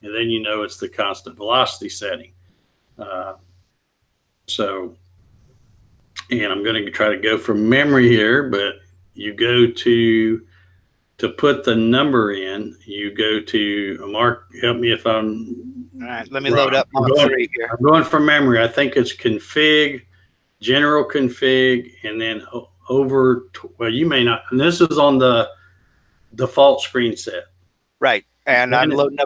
and then it's the constant velocity setting. And I'm going to try to go from memory here, but you go to put the number in, you go to, Mark, help me if I'm
all right. Let me load up my 3 here.
I'm going from memory. I think it's config, general config, and then well, you may not, and this is on the default screen set.
Right. And I'm loading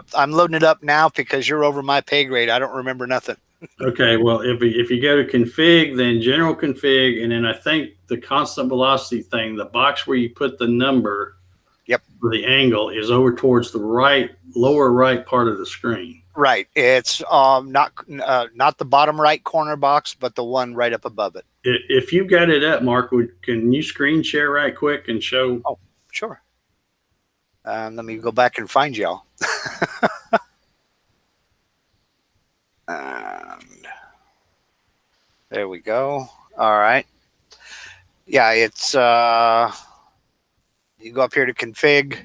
it up now because you're over my pay grade. I don't remember nothing.
Okay, well, if you go to config, then general config, and then I think the constant velocity thing, the box where you put the number,
yep,
for the angle is over towards the lower right part of the screen.
Right. It's not the bottom right corner box, but the one right up above it.
If you got it up, Mark, can you screen share right quick and show?
Oh, sure. Let me go back and find y'all. And there we go. All right. Yeah, it's you go up here to config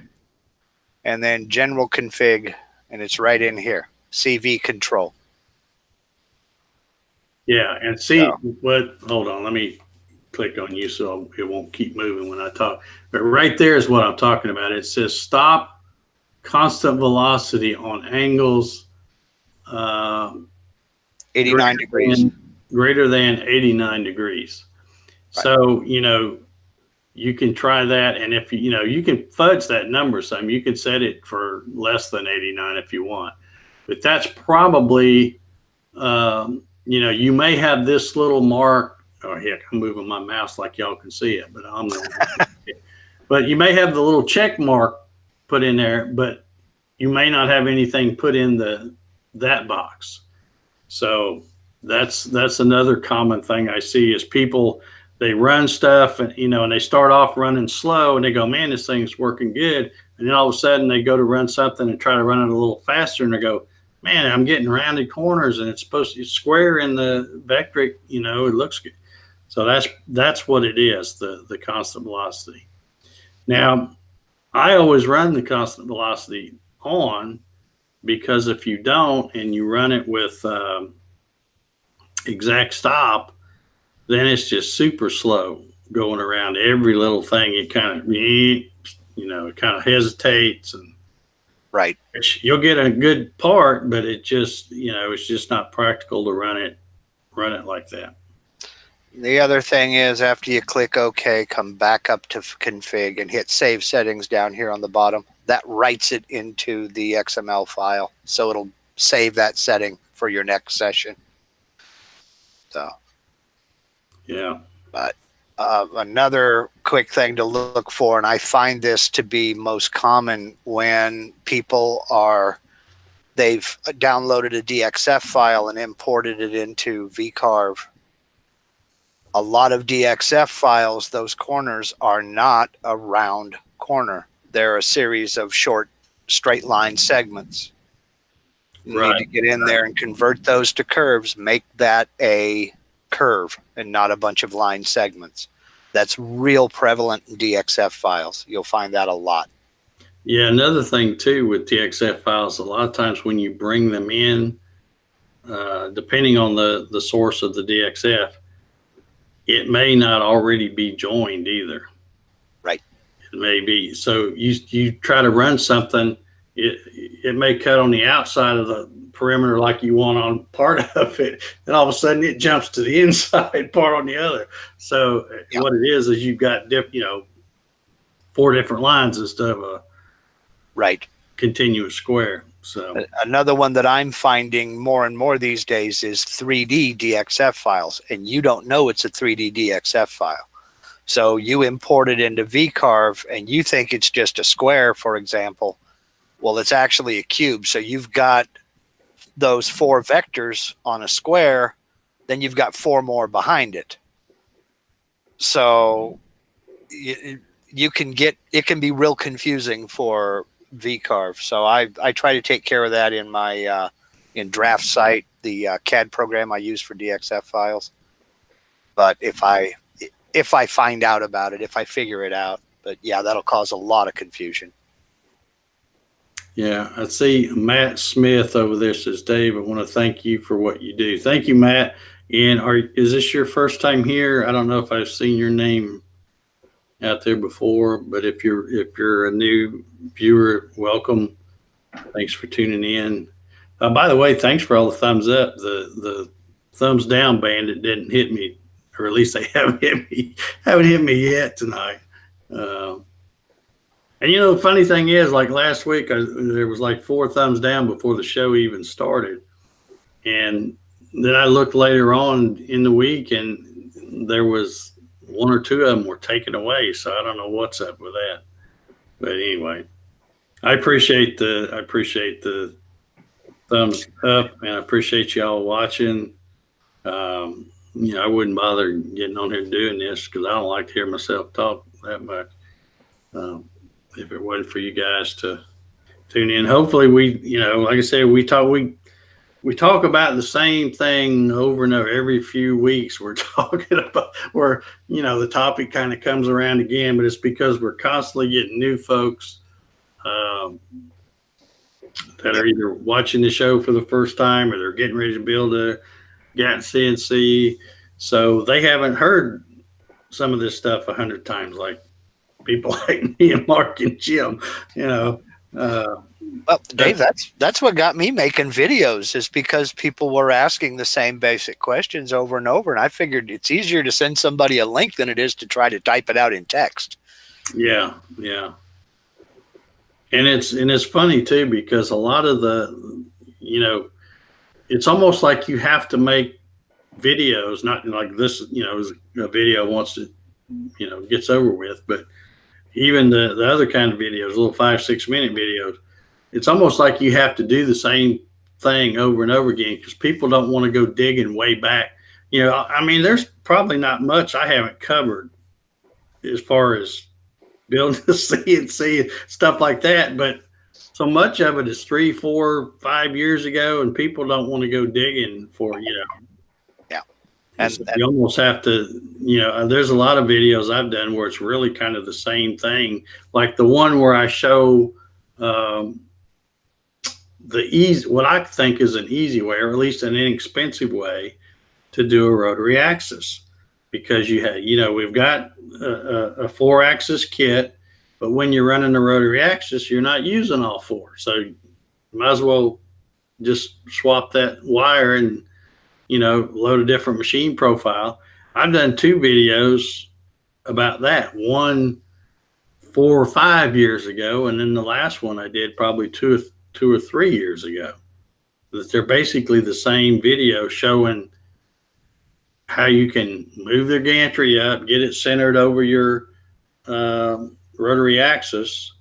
and then general config, and it's right in here. CV control.
Yeah, and see what, hold on, let me click on you so it won't keep moving when I talk. But right there is what I'm talking about. It says stop constant velocity on angles
89 degrees.
Greater than 89 degrees. Right. So, you can try that. And if you can fudge that number some, you can set it for less than 89 if you want. But that's probably, you may have this little mark. Oh, heck, I'm moving my mouse like y'all can see it, but I'm not. But you may have the little check mark put in there, but you may not have anything put in that box. So that's another common thing I see is people, they run stuff and and they start off running slow and they go, man, this thing's working good. And then all of a sudden they go to run something and try to run it a little faster and they go, man, I'm getting rounded corners and it's supposed to be square in the vectoric, it looks good. So that's what it is, the constant velocity. Now, I always run the constant velocity on, because if you don't and you run it with exact stop, then it's just super slow going around every little thing. It kind of hesitates, and
right,
you'll get a good part, but it just it's just not practical to run it like that.
The other thing is, after you click OK, come back up to config and hit save settings down here on the bottom. That writes it into the XML file, so it'll save that setting for your next session. So,
yeah.
But another quick thing to look for, and I find this to be most common when people they've downloaded a DXF file and imported it into VCarve. A lot of DXF files, those corners are not a round corner. They're a series of short straight line segments. You need to get in there and convert those to curves, make that a curve and not a bunch of line segments. That's real prevalent in DXF files. You'll find that a lot.
Yeah, another thing too with DXF files, a lot of times when you bring them in, depending on the source of the DXF, it may not already be joined either.
Right.
It may be. So you try to run something, it may cut on the outside of the perimeter like you want on part of it, and all of a sudden it jumps to the inside part on the other. So what it is you've got 4 different lines instead of a continuous square. So
another one that I'm finding more and more these days is 3D DXF files, and you don't know it's a 3D DXF file. So you import it into VCarve and you think it's just a square, for example. Well, it's actually a cube. So you've got those 4 vectors on a square, then you've got 4 more behind it. So you can get, it can be real confusing for VCarve. So I try to take care of that in my in Draft Site, the CAD program I use for DXF files. But if I find out about it, if I figure it out, but yeah, that'll cause a lot of confusion.
Yeah, I see Matt Smith over there says, Dave, I want to thank you for what you do. Thank you, Matt. And is this your first time here? I don't know if I've seen your name out there before, but if you're a new viewer, welcome. Thanks for tuning in. By the way, thanks for all the thumbs up. The thumbs down bandit didn't hit me, or at least they haven't hit me yet tonight. And the funny thing is, like last week, there was like 4 thumbs down before the show even started. And then I looked later on in the week and there was 1 or 2 of them were taken away. So I don't know what's up with that. But anyway, I appreciate the thumbs up, and I appreciate y'all watching. I wouldn't bother getting on here doing this because I don't like to hear myself talk that much. If it wasn't for you guys to tune in, hopefully like I said, we talk about the same thing over and over. Every few weeks we're talking about where, the topic kind of comes around again, but it's because we're constantly getting new folks that are either watching the show for the first time or they're getting ready to build a Gatton CNC. So they haven't heard some of this stuff 100 times, like people like me and Mark and Jim,
Well, Dave, that's what got me making videos, is because people were asking the same basic questions over and over. And I figured it's easier to send somebody a link than it is to try to type it out in text.
Yeah. Yeah. And it's funny too, because a lot of the, it's almost like you have to make videos, not like this, is a video once it, gets over with, but even the other kind of videos, little 5-6 minute videos, it's almost like you have to do the same thing over and over again because people don't want to go digging way back. There's probably not much I haven't covered as far as building the CNC and stuff like that, but so much of it is 3, 4, 5 years ago, and people don't want to go digging for,
Yeah.
And you almost have to, there's a lot of videos I've done where it's really kind of the same thing. Like the one where I show what I think is an easy way, or at least an inexpensive way to do a rotary axis, because we've got a 4-axis kit, but when you're running a rotary axis, you're not using all 4. So you might as well just swap that wire and, load a different machine profile. I've done 2 videos about that. One 4 or 5 years ago, and then the last one I did probably 2 or 3 years ago. That they're basically the same video showing how you can move the gantry up, get it centered over your rotary axis,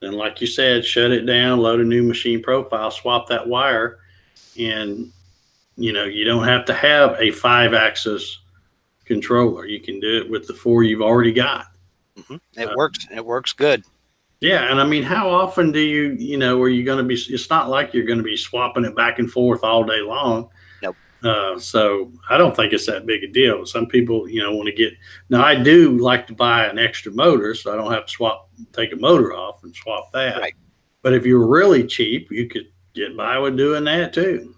and like you said, shut it down, load a new machine profile, swap that wire, and you don't have to have a 5-axis controller. You can do it with the 4 you've already got.
Mm-hmm. It works good.
Yeah, and how often do are you going to be? It's not like you're going to be swapping it back and forth all day long.
Nope.
So I don't think it's that big a deal. Some people, want to get. Now I do like to buy an extra motor, so I don't have to take a motor off and swap that.
Right.
But if you're really cheap, you could get by with doing that too.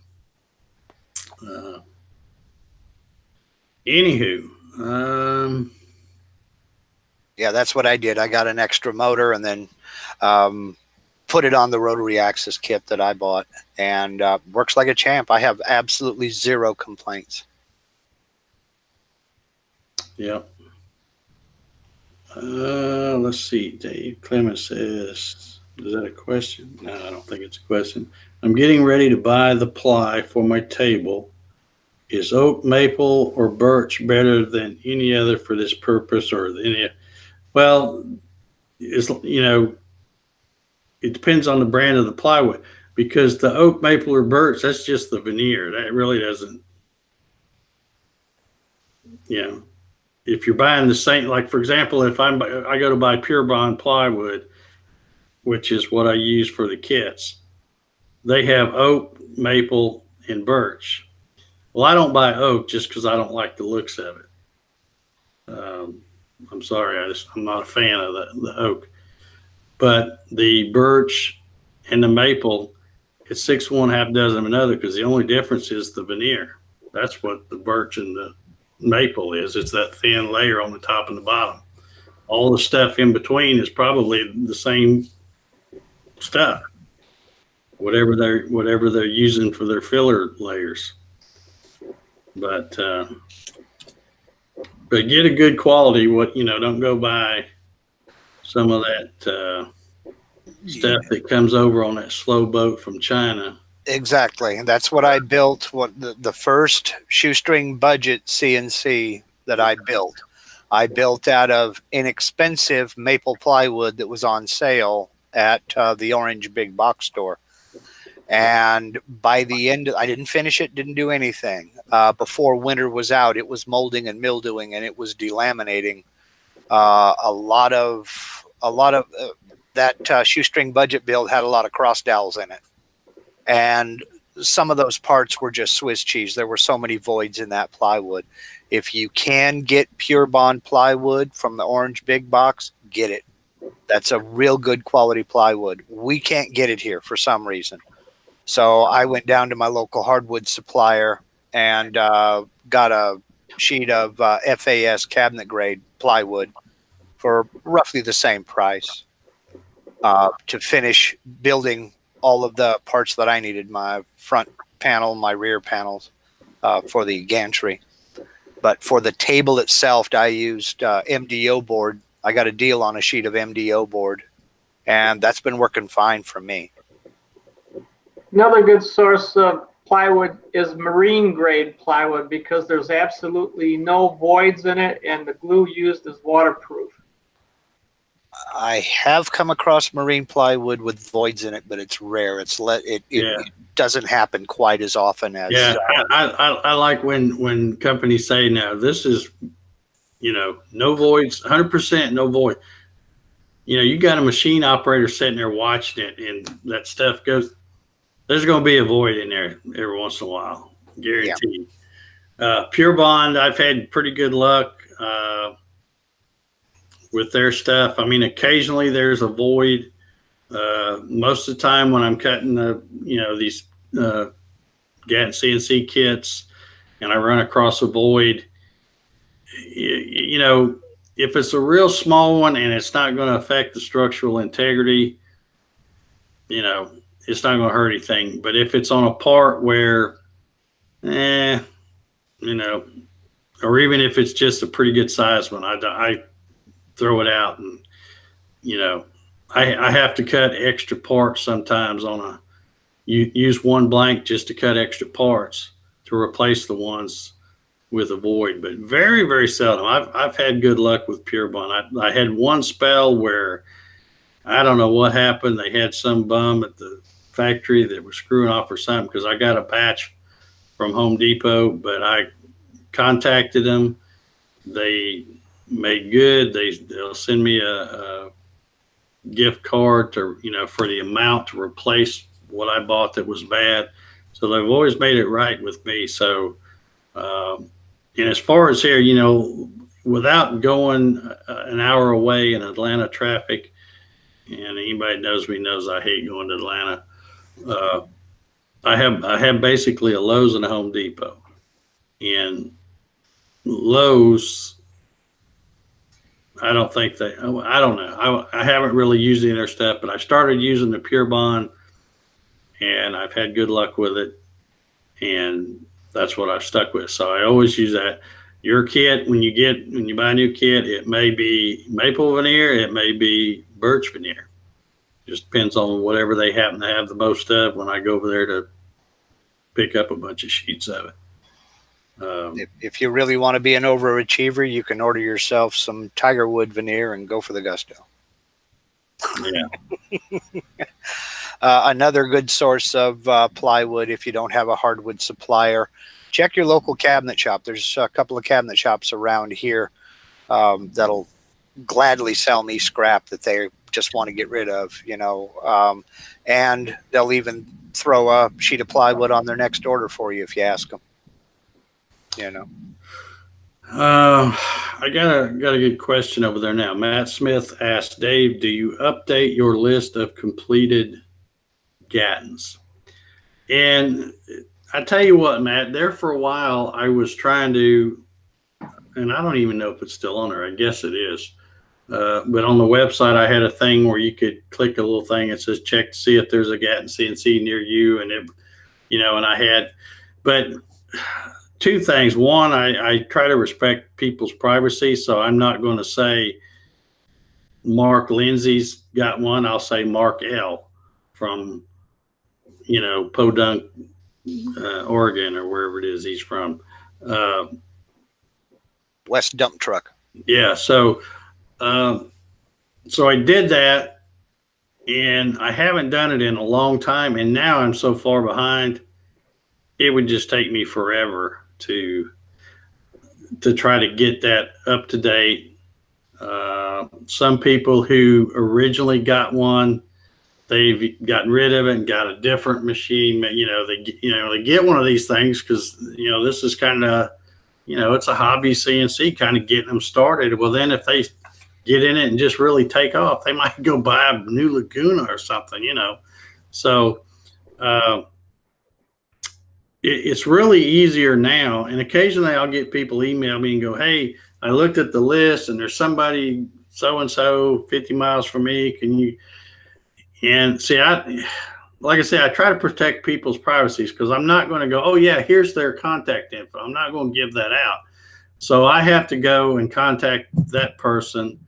Anywho.
Yeah, that's what I did. I got an extra motor, and then put it on the rotary axis kit that I bought, and works like a champ. I have absolutely zero complaints.
Yep. Let's see. Dave Clemens says, is that a question? No, I don't think it's a question. I'm getting ready to buy the ply for my table. Is oak, maple, or birch better than any other for this purpose, or any? Well, it's, it depends on the brand of the plywood, because the oak, maple, or birch, that's just the veneer. That really doesn't, if you're buying the same, like for example, if I go to buy Pure Bond plywood, which is what I use for the kits, they have oak, maple, and birch. Well, I don't buy oak just because I don't like the looks of it. I'm sorry, I'm not a fan of the oak. But the birch and the maple, it's 6 of one, half dozen of another, because the only difference is the veneer. That's what the birch and the maple is. It's that thin layer on the top and the bottom. All the stuff in between is probably the same stuff, whatever they're using for their filler layers. But get a good quality. Don't go buy some of that stuff that comes over on that slow boat from China.
Exactly. And that's what I built. What the first shoestring budget CNC that I built out of inexpensive maple plywood that was on sale at the Orange Big Box store. And by the end, I didn't finish it, didn't do anything. Before winter was out, it was molding and mildewing, and it was delaminating. A lot of that shoestring budget build had a lot of cross dowels in it. And some of those parts were just Swiss cheese. There were so many voids in that plywood. If you can get Pure Bond plywood from the Orange Big Box, get it. That's a real good quality plywood. We can't get it here for some reason. So I went down to my local hardwood supplier and got a sheet of FAS cabinet grade plywood for roughly the same price to finish building all of the parts that I needed, my front panel, my rear panels for the gantry. But for the table itself, I used MDO board. I got a deal on a sheet of MDO board, and that's been working fine for me.
Another good source of plywood is marine grade plywood, because there's absolutely no voids in it and the glue used is waterproof.
I have come across marine plywood with voids in it, but it's rare. It doesn't happen quite as often as.
Yeah, I like when companies say, "No, this is, no voids, 100% no void." You got a machine operator sitting there watching it, and that stuff goes. There's going to be a void in there every once in a while, guaranteed. Yeah. Pure Bond, I've had pretty good luck with their stuff. I mean, occasionally there's a void. Most of the time when I'm cutting these Gatton CNC kits and I run across a void, if it's a real small one and it's not going to affect the structural integrity, it's not going to hurt anything. But if it's on a part where, or even if it's just a pretty good size one, I throw it out. And, I have to cut extra parts sometimes use one blank just to cut extra parts to replace the ones with a void, but very, very seldom. I've had good luck with Pure Bond. I had one spell where I don't know what happened. They had some bum at the factory that was screwing off or something, because I got a batch from Home Depot, but I contacted them. They made good. They'll send me a gift card to, for the amount to replace what I bought that was bad. So they've always made it right with me. So, and as far as here, without going an hour away in Atlanta traffic, and anybody that knows me knows I hate going to Atlanta. I have basically a Lowe's and a Home Depot. And Lowe's, I don't think they, I don't know. I haven't really used any of their stuff, but I started using the Pure Bond and I've had good luck with it. And that's what I've stuck with. So I always use that. Your kit, when you buy a new kit, it may be maple veneer, it may be birch veneer. Just depends on whatever they happen to have the most of when I go over there to pick up a bunch of sheets of it.
If you really want to be an overachiever, you can order yourself some tiger wood veneer and go for the gusto.
Yeah.
Another good source of plywood, if you don't have a hardwood supplier, check your local cabinet shop. There's a couple of cabinet shops around here that'll gladly sell me scrap that they just want to get rid of, and they'll even throw a sheet of plywood on their next order for you if you ask them.
I got a good question over there now. Matt Smith asked, Dave, do you update your list of completed Gattons? And I tell you what, Matt, there for a while I was trying to, and I don't even know if it's still on there. I guess it is. But on the website, I had a thing where you could click a little thing that says check to see if there's a Gatton CNC near you. And it, and I had, but two things. One, I try to respect people's privacy. So I'm not going to say Mark Lindsay's got one. I'll say Mark L from, Podunk, Oregon, or wherever it is he's from.
West Dump Truck.
Yeah. So I did that, and I haven't done it in a long time. And now I'm so far behind, it would just take me forever to try to get that up to date. Some people who originally got one, they've gotten rid of it and got a different machine. They get one of these things because, this is kind of, it's a hobby CNC, kind of getting them started. Well, then if they get in it and just really take off, they might go buy a new Laguna or something, So it's really easier now. And occasionally I'll get people email me and go, hey, I looked at the list and there's somebody so-and-so 50 miles from me. Can you? And see, like I said, I try to protect people's privacies because I'm not going to go, oh yeah, here's their contact info. I'm not going to give that out. So I have to go and contact that person.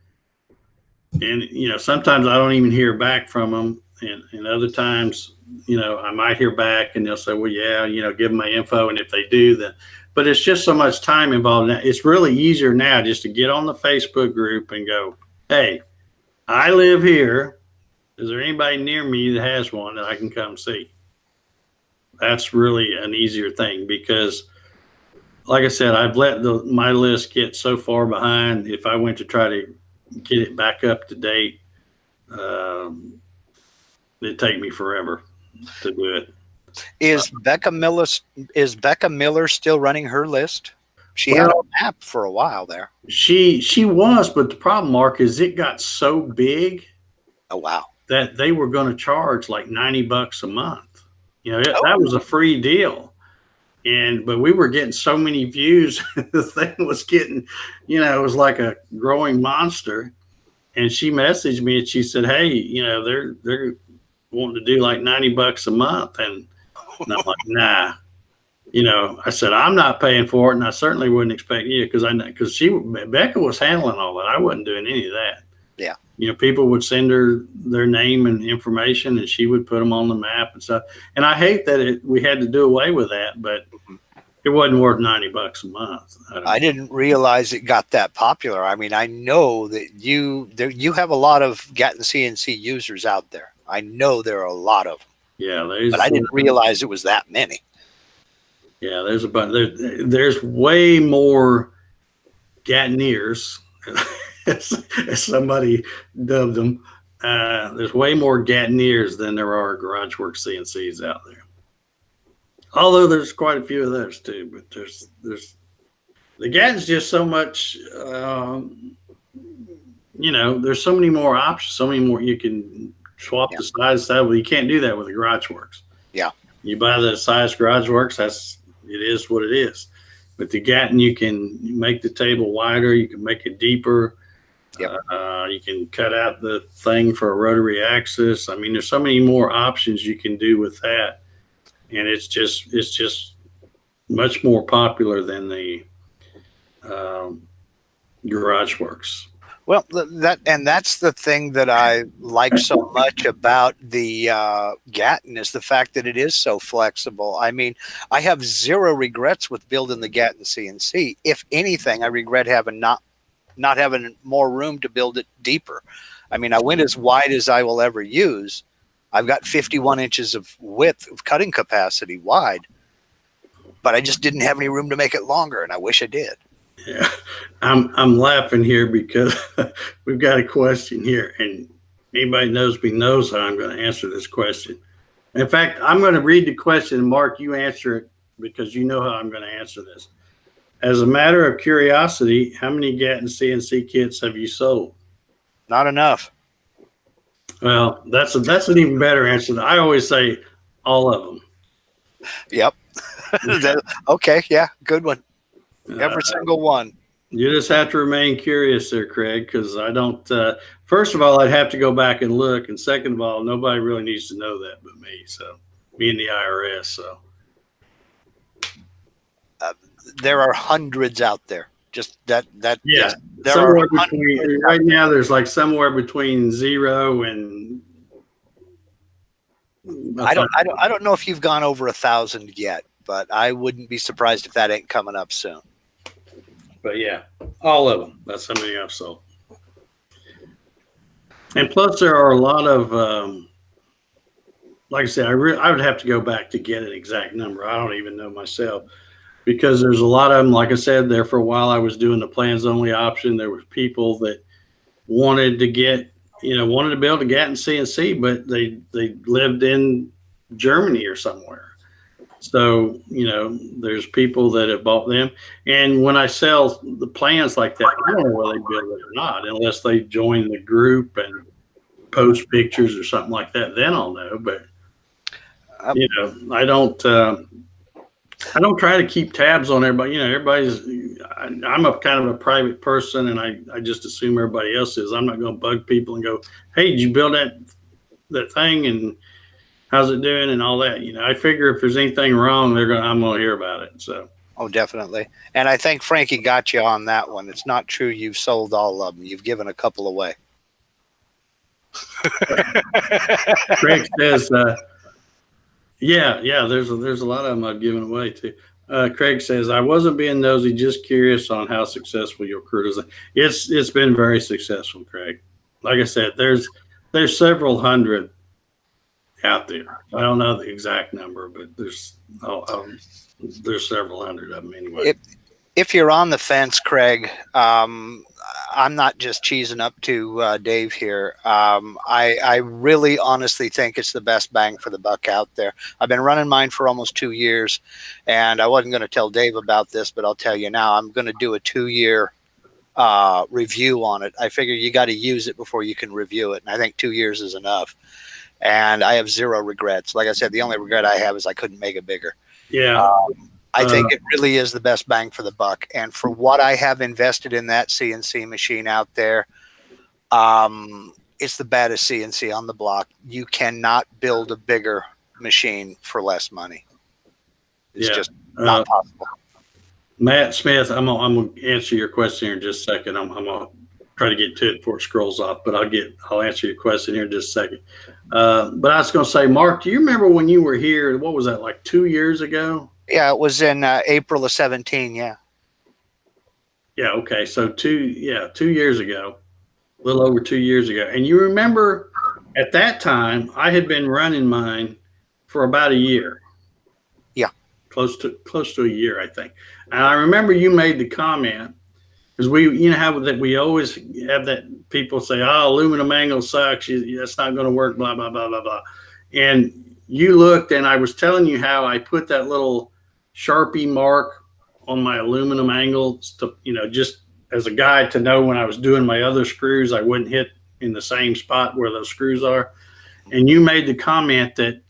And, sometimes I don't even hear back from them. And other times, I might hear back and they'll say, well, yeah, give them my info. And if they do, then, but it's just so much time involved in that. It's really easier now just to get on the Facebook group and go, hey, I live here. Is there anybody near me that has one that I can come see? That's really an easier thing because, like I said, I've let my list get so far behind. If I went to try to get it back up to date, it'd take me forever to do it.
Is Becca Miller still running her list? She had a map for a while there.
She was, but the problem, Mark, is it got so big.
Oh wow.
That they were going to charge like $90 a month. That was a free deal. But we were getting so many views, the thing was getting, it was like a growing monster. And she messaged me and she said, hey, they're wanting to do like $90 a month. And I'm like, nah. I said, I'm not paying for it. And I certainly wouldn't expect you because Becca was handling all that. I wasn't doing any of that.
Yeah.
People would send her their name and information and she would put them on the map and stuff. And I hate that we had to do away with that, but it wasn't worth $90 a month.
I didn't realize it got that popular. I mean, I know that you have a lot of Gatton CNC users out there. I know there are a lot of them.
Yeah.
But I didn't realize it was that many.
Yeah. There's there's way more Gattoneers, as somebody dubbed them. There's way more Gattoneers than there are GarageWorks CNCs out there. Although there's quite a few of those too, but there's the Gatton's just so much. There's so many more options, so many more. You can swap the size. You can't do that with the GarageWorks.
Yeah,
you buy the size GarageWorks. It is what it is. But the Gatton, you can make the table wider. You can make it deeper.
Yep.
You can cut out the thing for a rotary axis. I mean, there's so many more options you can do with that, and it's just much more popular than the Garage Works.
Well, that's the thing that I like so much about the Gatton is the fact that it is so flexible. I mean, I have zero regrets with building the Gatton CNC. If anything, I regret having not having more room to build it deeper. I mean, I went as wide as I will ever use. I've got 51 inches of width of cutting capacity wide, but I just didn't have any room to make it longer, and I wish I did.
Yeah, I'm laughing here because we've got a question here, and anybody knows me knows how I'm going to answer this question. In fact, I'm going to read the question, and Mark, you answer it because you know how I'm going to answer this. As a matter of curiosity, how many Gatton CNC kits have you sold?
Not enough.
Well, that's an even better answer. I always say all of them.
Yep. Okay, yeah, good one. Every single one.
You just have to remain curious there, Craig, because I don't. First of all, I'd have to go back and look, and second of all, nobody really needs to know that but me. So, me and the IRS. So,
there are hundreds out there. Just that.
yeah,
yes, there
somewhere
are
between right now. There's like somewhere between 0 and.
I don't know if you've gone over 1,000 yet, but I wouldn't be surprised if that ain't coming up soon.
But yeah, all of them. That's how many I've sold. And plus, there are a lot of, like I said, I would have to go back to get an exact number. I don't even know myself because there's a lot of them. Like I said, there for a while, I was doing the plans only option. There were people that wanted to get, wanted to build a Gatton CNC, but they lived in Germany or somewhere. So, there's people that have bought them. And when I sell the plans like that, I don't know whether they build it or not, unless they join the group and post pictures or something like that. Then I'll know. But, I don't try to keep tabs on everybody. I'm a kind of a private person, and I just assume everybody else is. I'm not going to bug people and go, hey, did you build that thing? And how's it doing and all that? I figure if there's anything wrong, I'm going to hear about it. So. Oh,
definitely. And I think Frankie got you on that one. It's not true you've sold all of them. You've given a couple away.
Craig says, yeah, there's a lot of them I've given away too. Craig says, I wasn't being nosy, just curious on how successful your crew is. It's been very successful, Craig. Like I said, there's several hundred out there. I don't know the exact number, but there's several hundred of them anyway.
If you're on the fence, Craig, I'm not just cheesing up to Dave here. I really honestly think it's the best bang for the buck out there. I've been running mine for almost 2 years, and I wasn't going to tell Dave about this, but I'll tell you now. I'm going to do a 2-year review on it. I figure you got to use it before you can review it, and I think 2 years is enough. And I have zero regrets. Like I said, the only regret I have is I couldn't make it bigger.
Yeah.
I think it really is the best bang for the buck. And for what I have invested in that CNC machine out there, it's the baddest CNC on the block. You cannot build a bigger machine for less money. It's just not possible.
Matt Smith, I'm gonna answer your question here in just a second. I'm gonna try to get to it before it scrolls off, but I'll answer your question here in just a second. But I was gonna say, Mark, do you remember when you were here? What was that, like 2 years ago?
Yeah, it was in April of 17. Yeah.
Yeah. Okay. So 2 years ago, a little over 2 years ago. And you remember at that time, I had been running mine for about a year.
Yeah.
Close to a year, I think. And I remember you made the comment because we always have that people say, oh, aluminum angle sucks. That's not going to work, blah, blah, blah, blah, blah. And you looked, and I was telling you how I put that little Sharpie mark on my aluminum angles to, just as a guide to know when I was doing my other screws, I wouldn't hit in the same spot where those screws are. And you made the comment that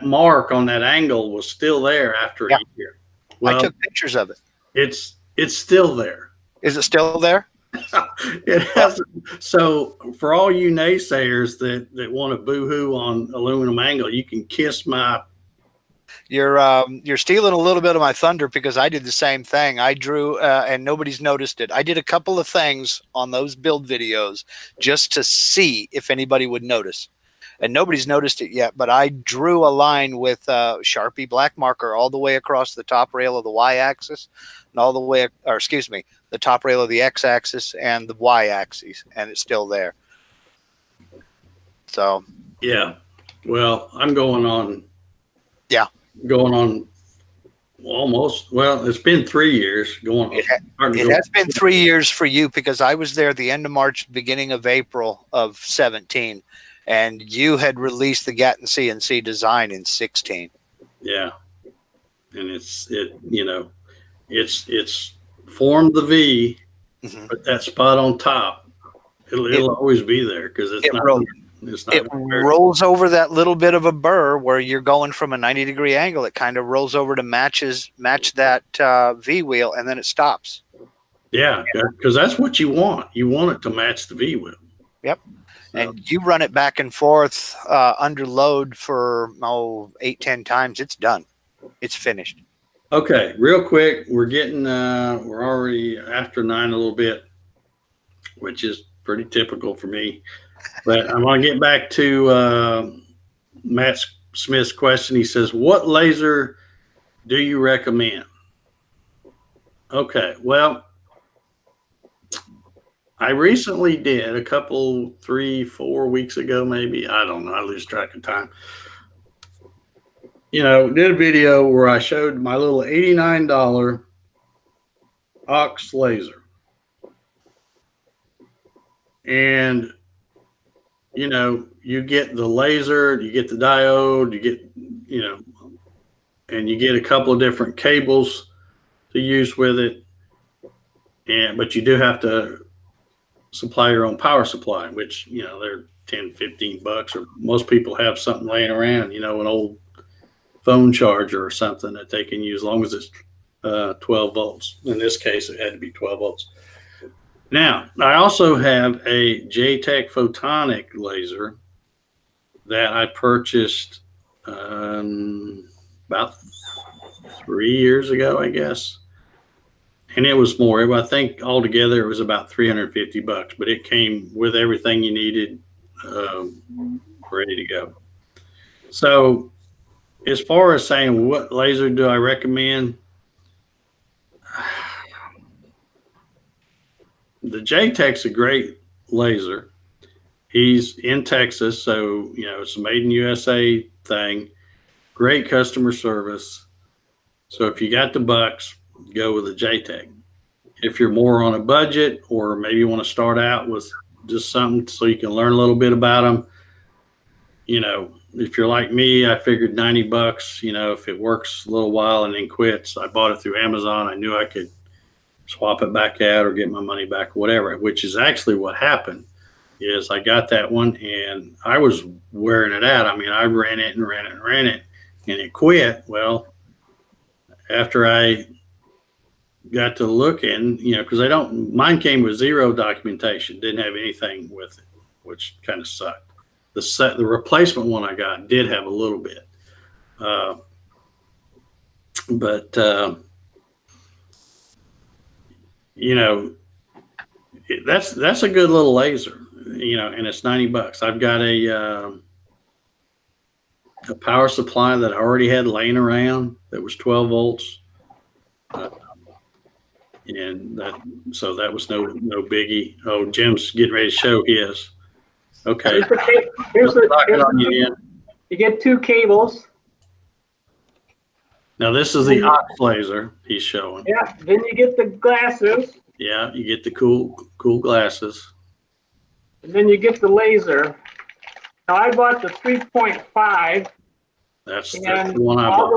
mark on that angle was still there after a year. Well,
I took pictures of it.
It's still there.
Is it still there?
It has. So for all you naysayers that want to boo-hoo on aluminum angle, you can kiss my.
You're stealing a little bit of my thunder because I did the same thing. I drew and nobody's noticed it. I did a couple of things on those build videos just to see if anybody would notice. And nobody's noticed it yet, but I drew a line with Sharpie black marker all the way across the top rail of the y-axis and all the way, or excuse me, the top rail of the x-axis and the y-axis, and it's still there. So
Yeah. Well, I'm going on.
Yeah.
Going on almost. Well, it's been 3 years. It
has been 3 years for you because I was there the end of March, beginning of April of 17. And you had released the Gatton CNC design in 16.
Yeah, and it's formed the V, but that spot on top, it'll always be there because it's not.
It rolls over that little bit of a burr where you're going from a 90-degree angle. It kind of rolls over to match that V wheel, and then it stops.
Yeah, because that's what you want. You want it to match the V wheel.
Yep. And you run it back and forth under load for 8-10 times. It's done. It's finished.
Okay, real quick, we're already after 9 a little bit, which is pretty typical for me. But I want to get back to Matt Smith's question. He says, "What laser do you recommend?" Okay, well, I recently did a couple, 3-4 weeks ago, maybe. I don't know. I lose track of time. Did a video where I showed my little $89 Ox laser. And, you get the laser, you get the diode, you get, and you get a couple of different cables to use with it. But you do have to supply your own power supply, which, they're $10-15, or most people have something laying around, an old phone charger or something that they can use as long as it's 12 volts. In this case, it had to be 12 volts. Now, I also have a JTech photonic laser that I purchased about 3 years ago, I guess. And it was more. I think altogether it was about $350, but it came with everything you needed, ready to go. So, as far as saying what laser do I recommend, the JTech's a great laser. He's in Texas, so it's a made in USA thing. Great customer service. So if you got the bucks, go with the JTech. If you're more on a budget, or maybe you want to start out with just something so you can learn a little bit about them, if you're like me, I figured $90, if it works a little while and then quits. I bought it through Amazon. I knew I could swap it back out or get my money back, whatever, which is actually what happened. Is I got that one and I was wearing it out. I mean, I ran it and it quit. Well, after I got to looking, because mine came with zero documentation, didn't have anything with it, which kind of sucked. The replacement one I got did have a little bit, but that's a good little laser, and it's $90. I've got a power supply that I already had laying around that was 12 volts. And that was no biggie. Oh, Jim's getting ready to show his. Okay.
You get 2 cables.
Now this is the Ox laser he's showing.
Yeah. Then you get the glasses.
Yeah, you get the cool glasses.
And then you get the laser. Now I bought the 3.5.
That's the one I bought.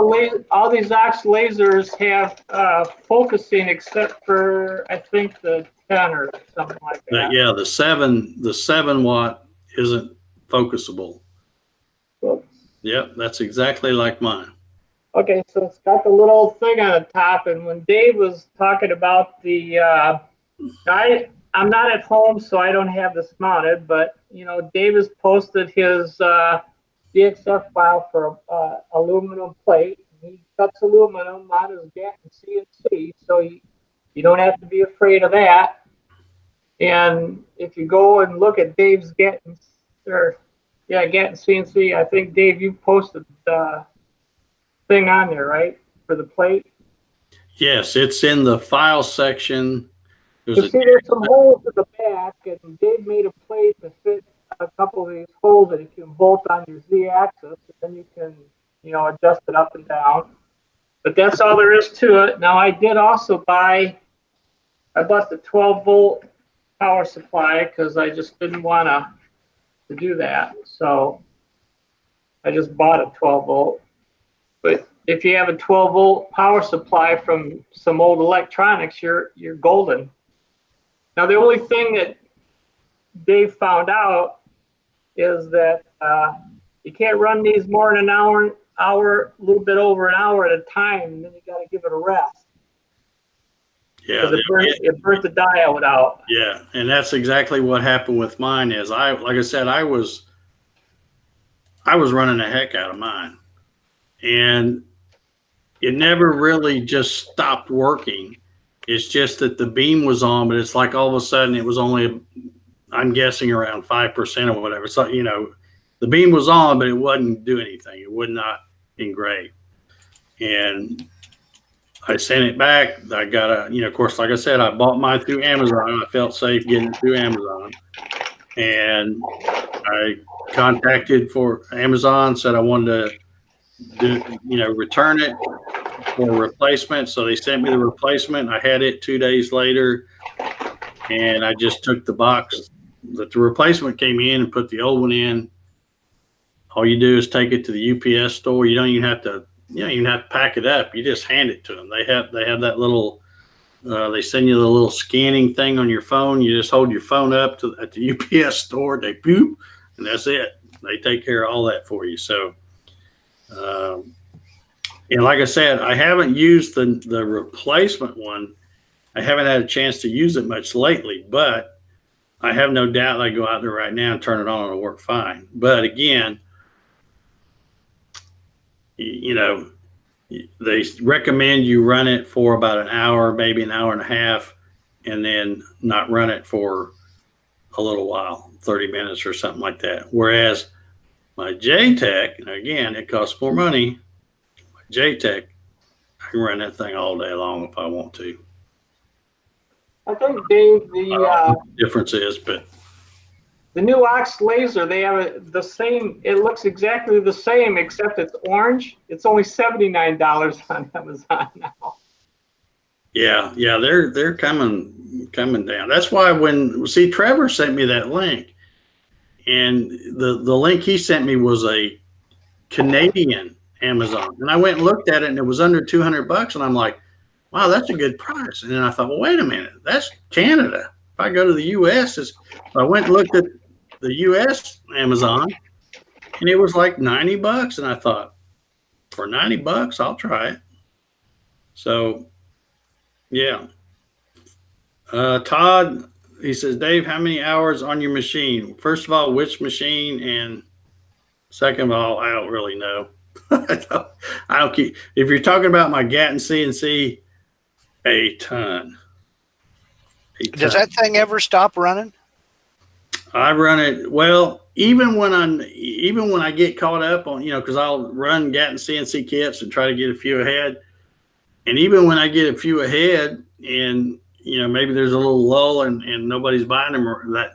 All these Ox lasers have focusing, except for I think the 10 or something like that.
Yeah, the 7 watt isn't focusable.
Oops.
Yep, that's exactly like mine.
Okay, so it's got the little thing on the top, and when Dave was talking about the, I I'm not at home, so I don't have this mounted, but, you know, Dave has posted his DXF file for aluminum plate. He cuts aluminum on his Gatton CNC, so you don't have to be afraid of that. And if you go and look at Dave's Gatton CNC, I think, Dave, you posted the thing on there, right, for the plate?
Yes, it's in the file section.
There's some holes in the back, and Dave made a plate to fit a couple of these holes that you can bolt on your Z-axis, and then you can, you know, adjust it up and down. But that's all there is to it. Now, I did also I bought the 12-volt power supply because I just didn't want to do that. So I just bought a 12-volt. But if you have a 12-volt power supply from some old electronics, you're golden. Now, the only thing that Dave found out is that you can't run these more than an hour, a little bit over an hour at a time, and then you got to give it a rest.
Yeah,
it burnt the diode out.
Yeah, and that's exactly what happened with mine. Is like I said, I was running the heck out of mine, and it never really just stopped working. It's just that the beam was on, but it's like all of a sudden it was only, I'm guessing, around 5% or whatever. So, you know, the beam was on, but it wouldn't do anything. It would not engrave. And I sent it back. I got you know, of course, like I said, I bought mine through Amazon. I felt safe getting it through Amazon. And I contacted for Amazon, said I wanted to return it for a replacement. So they sent me the replacement. I had it 2 days later, and I just took the box that the replacement came in and put the old one in. All you do is take it to the UPS store. You don't even have to, pack it up. You just hand it to them. They have that little, they send you the little scanning thing on your phone. You just hold your phone up at the UPS store. They boop, and that's it. They take care of all that for you. So, and like I said, I haven't used the replacement one. I haven't had a chance to use it much lately, but I have no doubt I go out there right now and turn it on and it'll work fine. But again, they recommend you run it for about an hour, maybe an hour and a half, and then not run it for a little while, 30 minutes or something like that. Whereas my JTech, and again, it costs more money. My JTech, I can run that thing all day long if I want to.
I think, Dave, the
difference is, but
the new Ox laser, they have the same. It looks exactly the same, except it's orange. It's only $79 on Amazon now.
Yeah, they're coming down. That's why Trevor sent me that link, and the link he sent me was a Canadian Amazon, and I went and looked at it, and it was under $200, and I'm like, wow, that's a good price. And then I thought, well, wait a minute, that's Canada. If I go to the U.S., I went and looked at the U.S. Amazon, and it was like $90, and I thought, for $90, I'll try it. So, yeah. Todd, he says, Dave, how many hours on your machine? First of all, which machine? And second of all, I don't really know. I don't keep. If you're talking about my Gatton CNC, a ton.
Does that thing ever stop running?
I run it well, even when I get caught up on, because I'll run Gatton CNC kits and try to get a few ahead. And even when I get a few ahead and, maybe there's a little lull and nobody's buying them that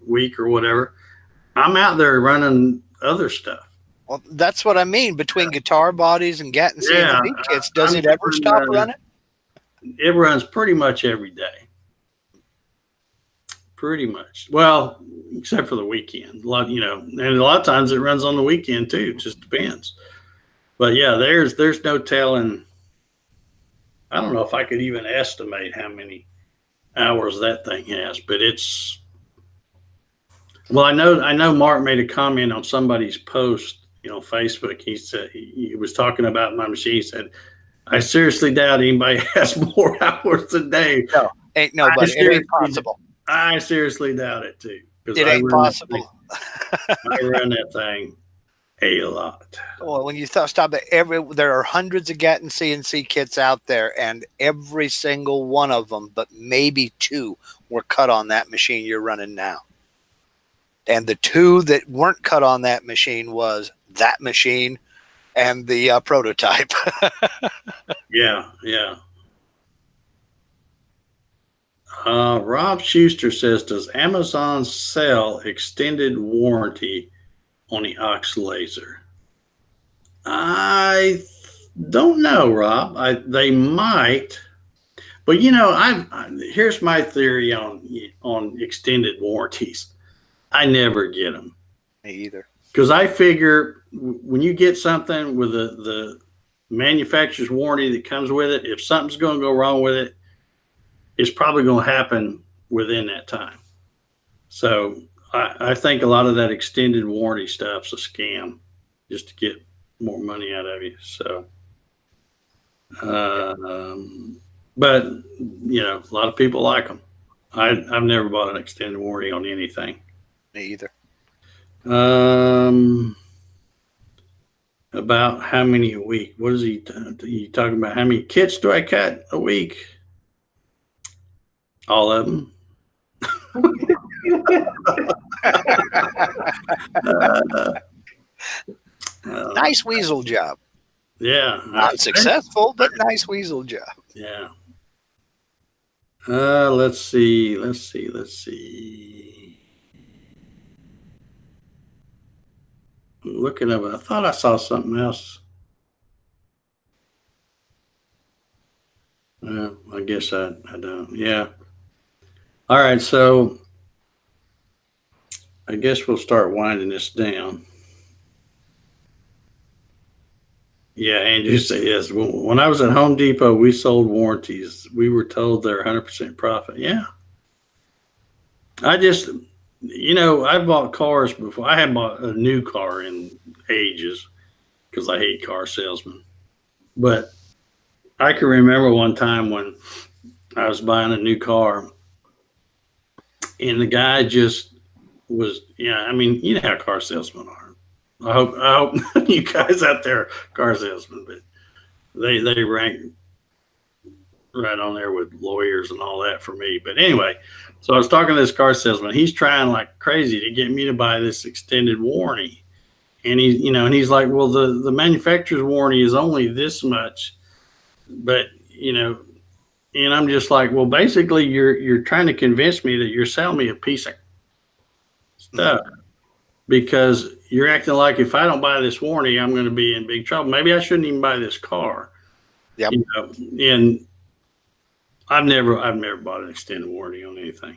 week or whatever, I'm out there running other stuff.
Well, that's what I mean. Between guitar bodies and Gatton CNC kits, does it ever stop running?
It runs pretty much every day. Pretty much. Well, except for the weekend. A lot, and a lot of times it runs on the weekend too. It just depends. But yeah, there's no telling. I don't know if I could even estimate how many hours that thing has, but it's. Well, I know Mark made a comment on somebody's post, Facebook. He said he was talking about my machine. He said, I seriously doubt anybody has more hours than Dave.
No, ain't nobody. It ain't possible.
I seriously doubt it too. Because
It ain't possible.
I run that thing a lot.
Well, when you stop at there are hundreds of Gatton CNC kits out there, and every single one of them, but maybe 2 were cut on that machine you're running now. And the 2 that weren't cut on that machine was that machine and the prototype.
Yeah, yeah. Rob Schuster says, does Amazon sell extended warranty on the Ox laser? I don't know, Rob. They might, but here's my theory on extended warranties. I never get them.
Me either.
Because I figure when you get something with the manufacturer's warranty that comes with it, if something's going to go wrong with it, it's probably going to happen within that time. So I think a lot of that extended warranty stuff's a scam just to get more money out of you. So, but a lot of people like them. I've never bought an extended warranty on anything.
Me either.
About how many a week? What is he talking about? How many kits do I cut a week? All of them.
Nice weasel job.
Yeah.
Not successful, but nice weasel job.
Yeah. Let's see. I'm looking up. I thought I saw something else. I guess I don't. Yeah. All right. So I guess we'll start winding this down. Yeah, Andrew said yes. When I was at Home Depot, we sold warranties. We were told they're 100% profit. Yeah. I just, I bought cars before. I haven't bought a new car in ages because I hate car salesmen. But I can remember one time when I was buying a new car and the guy just was, I mean, you know how car salesmen are. I hope you guys out there are car salesmen, but they rank right on there with lawyers and all that for me. But anyway, so I was talking to this car salesman. He's trying like crazy to get me to buy this extended warranty. And he's like, well, the manufacturer's warranty is only this much, but and I'm just like, well, basically you're trying to convince me that you're selling me a piece of stuff because you're acting like if I don't buy this warranty, I'm going to be in big trouble. Maybe I shouldn't even buy this car.
Yeah.
And I've never bought an extended warranty on anything.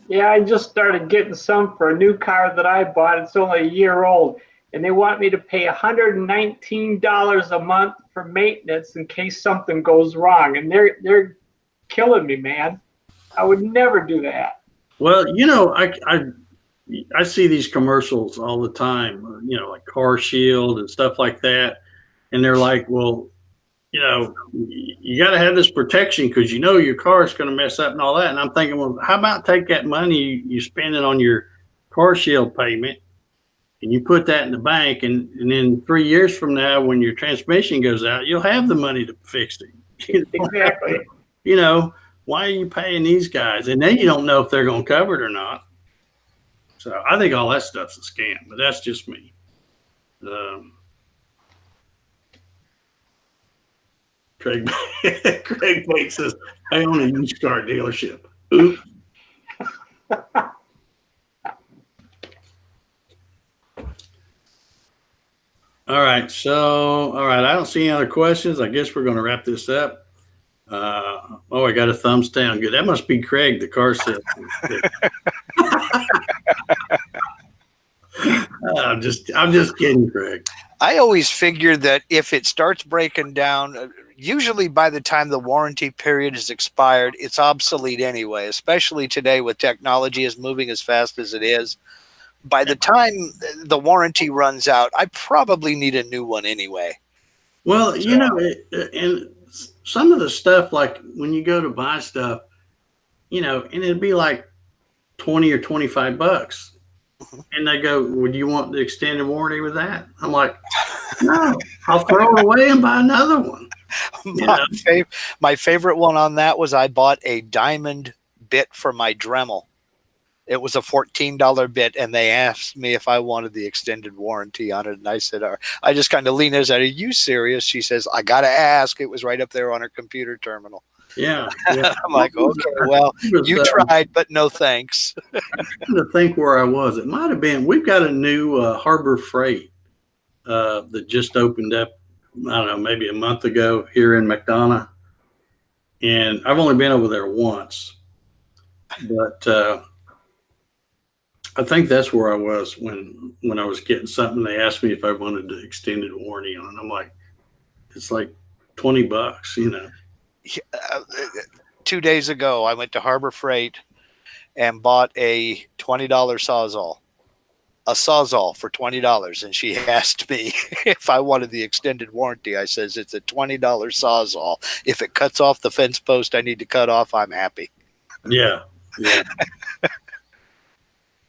Yeah, I just started getting some for a new car that I bought. It's only a year old, and they want me to pay $119 a month for maintenance in case something goes wrong. And they're killing me, man. I would never do that.
Well, I see these commercials all the time, like Car Shield and stuff like that. And they're like, well, you got to have this protection because your car is going to mess up and all that. And I'm thinking, well, how about take that money you spend it on your Car Shield payment and you put that in the bank, and then 3 years from now, when your transmission goes out, you'll have the money to fix it.
Exactly.
Why are you paying these guys? And then you don't know if they're going to cover it or not. So I think all that stuff's a scam, but that's just me. Craig Blake says, I own a used car dealership. Oops. All right. I don't see any other questions. I guess we're going to wrap this up. I got a thumbs down. Good. That must be Craig, the car salesman. I'm just kidding, Craig.
I always figure that if it starts breaking down, usually by the time the warranty period is expired, it's obsolete anyway, especially today with technology is moving as fast as it is. By the time the warranty runs out, I probably need a new one anyway.
Well, and some of the stuff, like when you go to buy stuff, you know, and it'd be like 20 or $25. And they go, would you want the extended warranty with that? I'm like, no, I'll throw it away and buy another one.
My favorite one on that was I bought a diamond bit for my Dremel. It was a $14 bit, and they asked me if I wanted the extended warranty on it. And I said, I just kind of leaned in and said, are you serious? She says, I got to ask. It was right up there on her computer terminal.
Yeah.
I'm like, okay, well, you tried, but no thanks.
I'm trying to think where I was. It might have been, we've got a new Harbor Freight that just opened up, I don't know, maybe a month ago here in McDonough. And I've only been over there once. But I think that's where I was when I was getting something. They asked me if I wanted the extended warranty on it. I'm like, it's like $20, you know.
2 days ago, I went to Harbor Freight and bought a $20 Sawzall. A Sawzall for $20. And she asked me if I wanted the extended warranty. I says, it's a $20 Sawzall. If it cuts off the fence post I need to cut off, I'm happy.
Yeah. Yeah.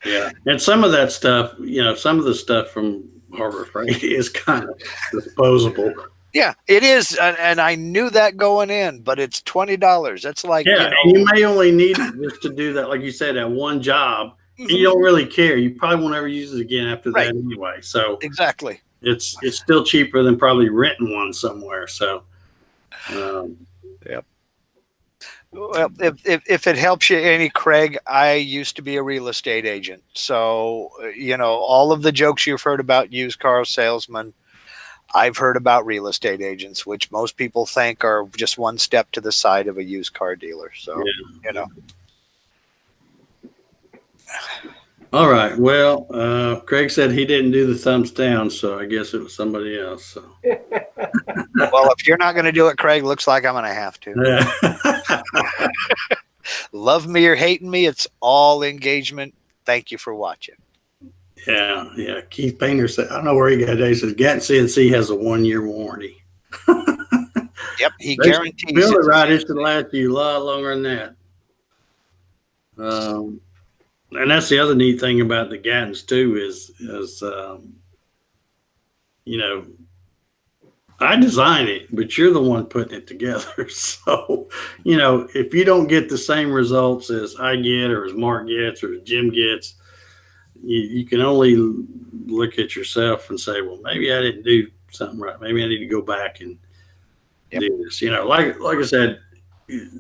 Yeah. And some of that stuff, you know, some of the stuff from Harbor Freight is kind of disposable.
Yeah, it is. And I knew that going in, but it's $20. That's like,
yeah, and you may only need it just to do that, like you said, that one job. And you don't really care. You probably won't ever use it again after that anyway. So
exactly.
It's still cheaper than probably renting one somewhere. So
yep. Well, if it helps you any, Craig, I used to be a real estate agent. So, you know, all of the jokes you've heard about used car salesmen, I've heard about real estate agents, which most people think are just one step to the side of a used car dealer. So, you know.
All right. Well, Craig said he didn't do the thumbs down, so I guess it was somebody else. So.
Well, if you're not going to do it, Craig, looks like I'm going to have to.
Yeah.
Love me or hating me, it's all engagement. Thank you for watching.
Yeah, yeah. Keith Painter said, I don't know where he got it. He says, Gatton CNC has a 1-year warranty.
Yep, he guarantees
build it right. It should last you a lot longer than that. And that's the other neat thing about the Gattons too is you know, I design it, but you're the one putting it together. So, you know, if you don't get the same results as I get or as Mark gets or as Jim gets, you can only look at yourself and say, well, maybe I didn't do something right. Maybe I need to go back and do this. You know, like I said,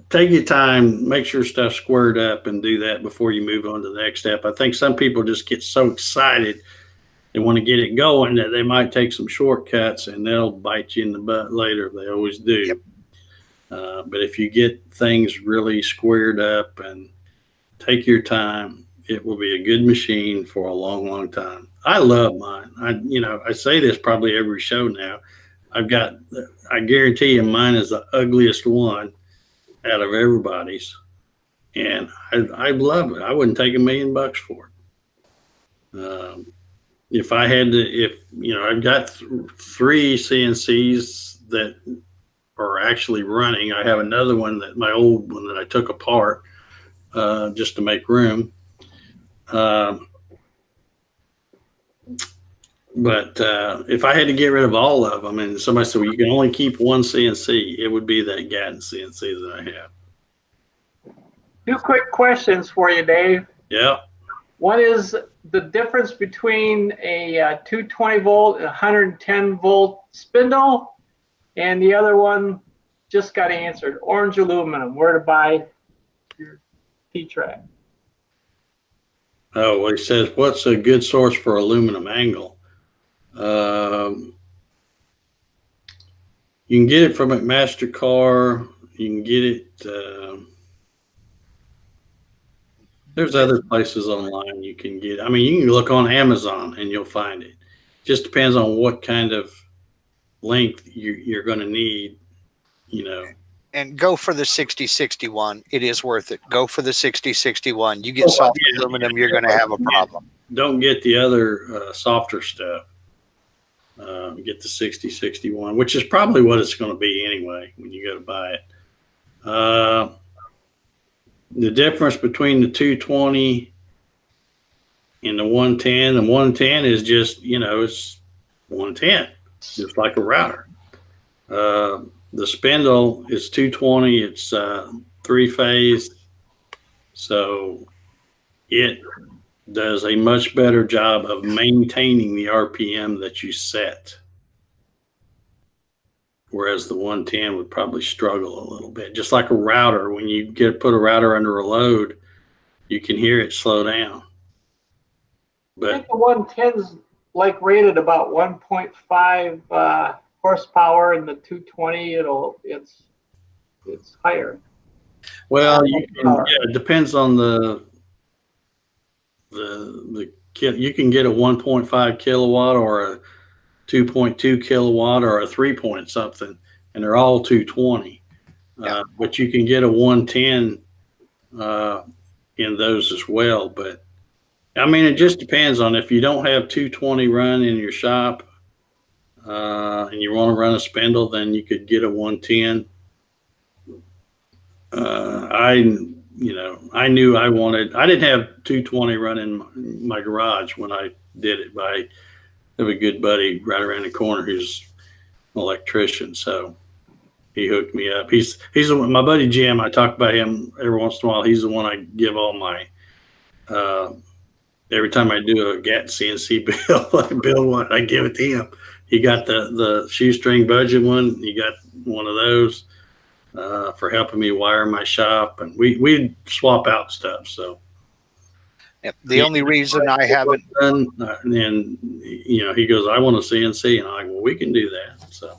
take your time, make sure stuff's squared up and do that before you move on to the next step. I think some people just get so excited they want to get it going that they might take some shortcuts and they'll bite you in the butt later. They always do.
Yep.
But if you get things really squared up and take your time, it will be a good machine for a long, long time. I love mine. I say this probably every show now. I guarantee you mine is the ugliest one out of everybody's. And I love it. I wouldn't take $1 million for it. If I had to, I've got 3 CNCs that are actually running. I have another one my old one that I took apart just to make room. But if I had to get rid of all of them, and somebody said, well, you can only keep one CNC, it would be that Gatton CNC that I have.
2 quick questions for you, Dave.
Yeah.
What is the difference between a 220 volt and 110 volt spindle? And the other one just got answered, orange aluminum, where to buy your T-track.
Oh, well, he says, what's a good source for aluminum angle? You can get it from McMaster Car. You can get it. There's other places online you can get. I mean, you can look on Amazon and you'll find it. Just depends on what kind of length you're going to need,
And go for the 6061. It is worth it. Go for the 6061. You get soft aluminum, you're going to have a problem. Don't
get the other softer stuff. Get the 6061, which is probably what it's going to be anyway when you go to buy it. the difference between the 220 and the 110, the 110 is just, it's 110, just like a router. The spindle is 220. It's 3-phase. So it does a much better job of maintaining the RPM that you set. Whereas the 110 would probably struggle a little bit. Just like a router, when you put a router under a load, you can hear it slow down.
I think the 110's like rated about 1.5 horsepower, and the 220 it's higher.
Well, it depends on the kit. You can get a 1.5 kilowatt or a 2.2 kilowatt or a 3 point something, and they're all 220. But you can get a 110 in those as well. But I mean, it just depends on if you don't have 220 run in your shop and you want to run a spindle, then you could get a 110. I knew I didn't have 220 running my garage when I did it, but I have a good buddy right around the corner who's an electrician, so he hooked me up. He's my buddy Jim. I talk about him every once in a while. He's the one I give all my every time I do a Gatton CNC bill, I build one, I give it to him. He got the shoestring budget one. He got one of those for helping me wire my shop, and we swap out stuff. So
the only reason I haven't
done, and he goes, I want a CNC, and I'm like, well, we can do that. So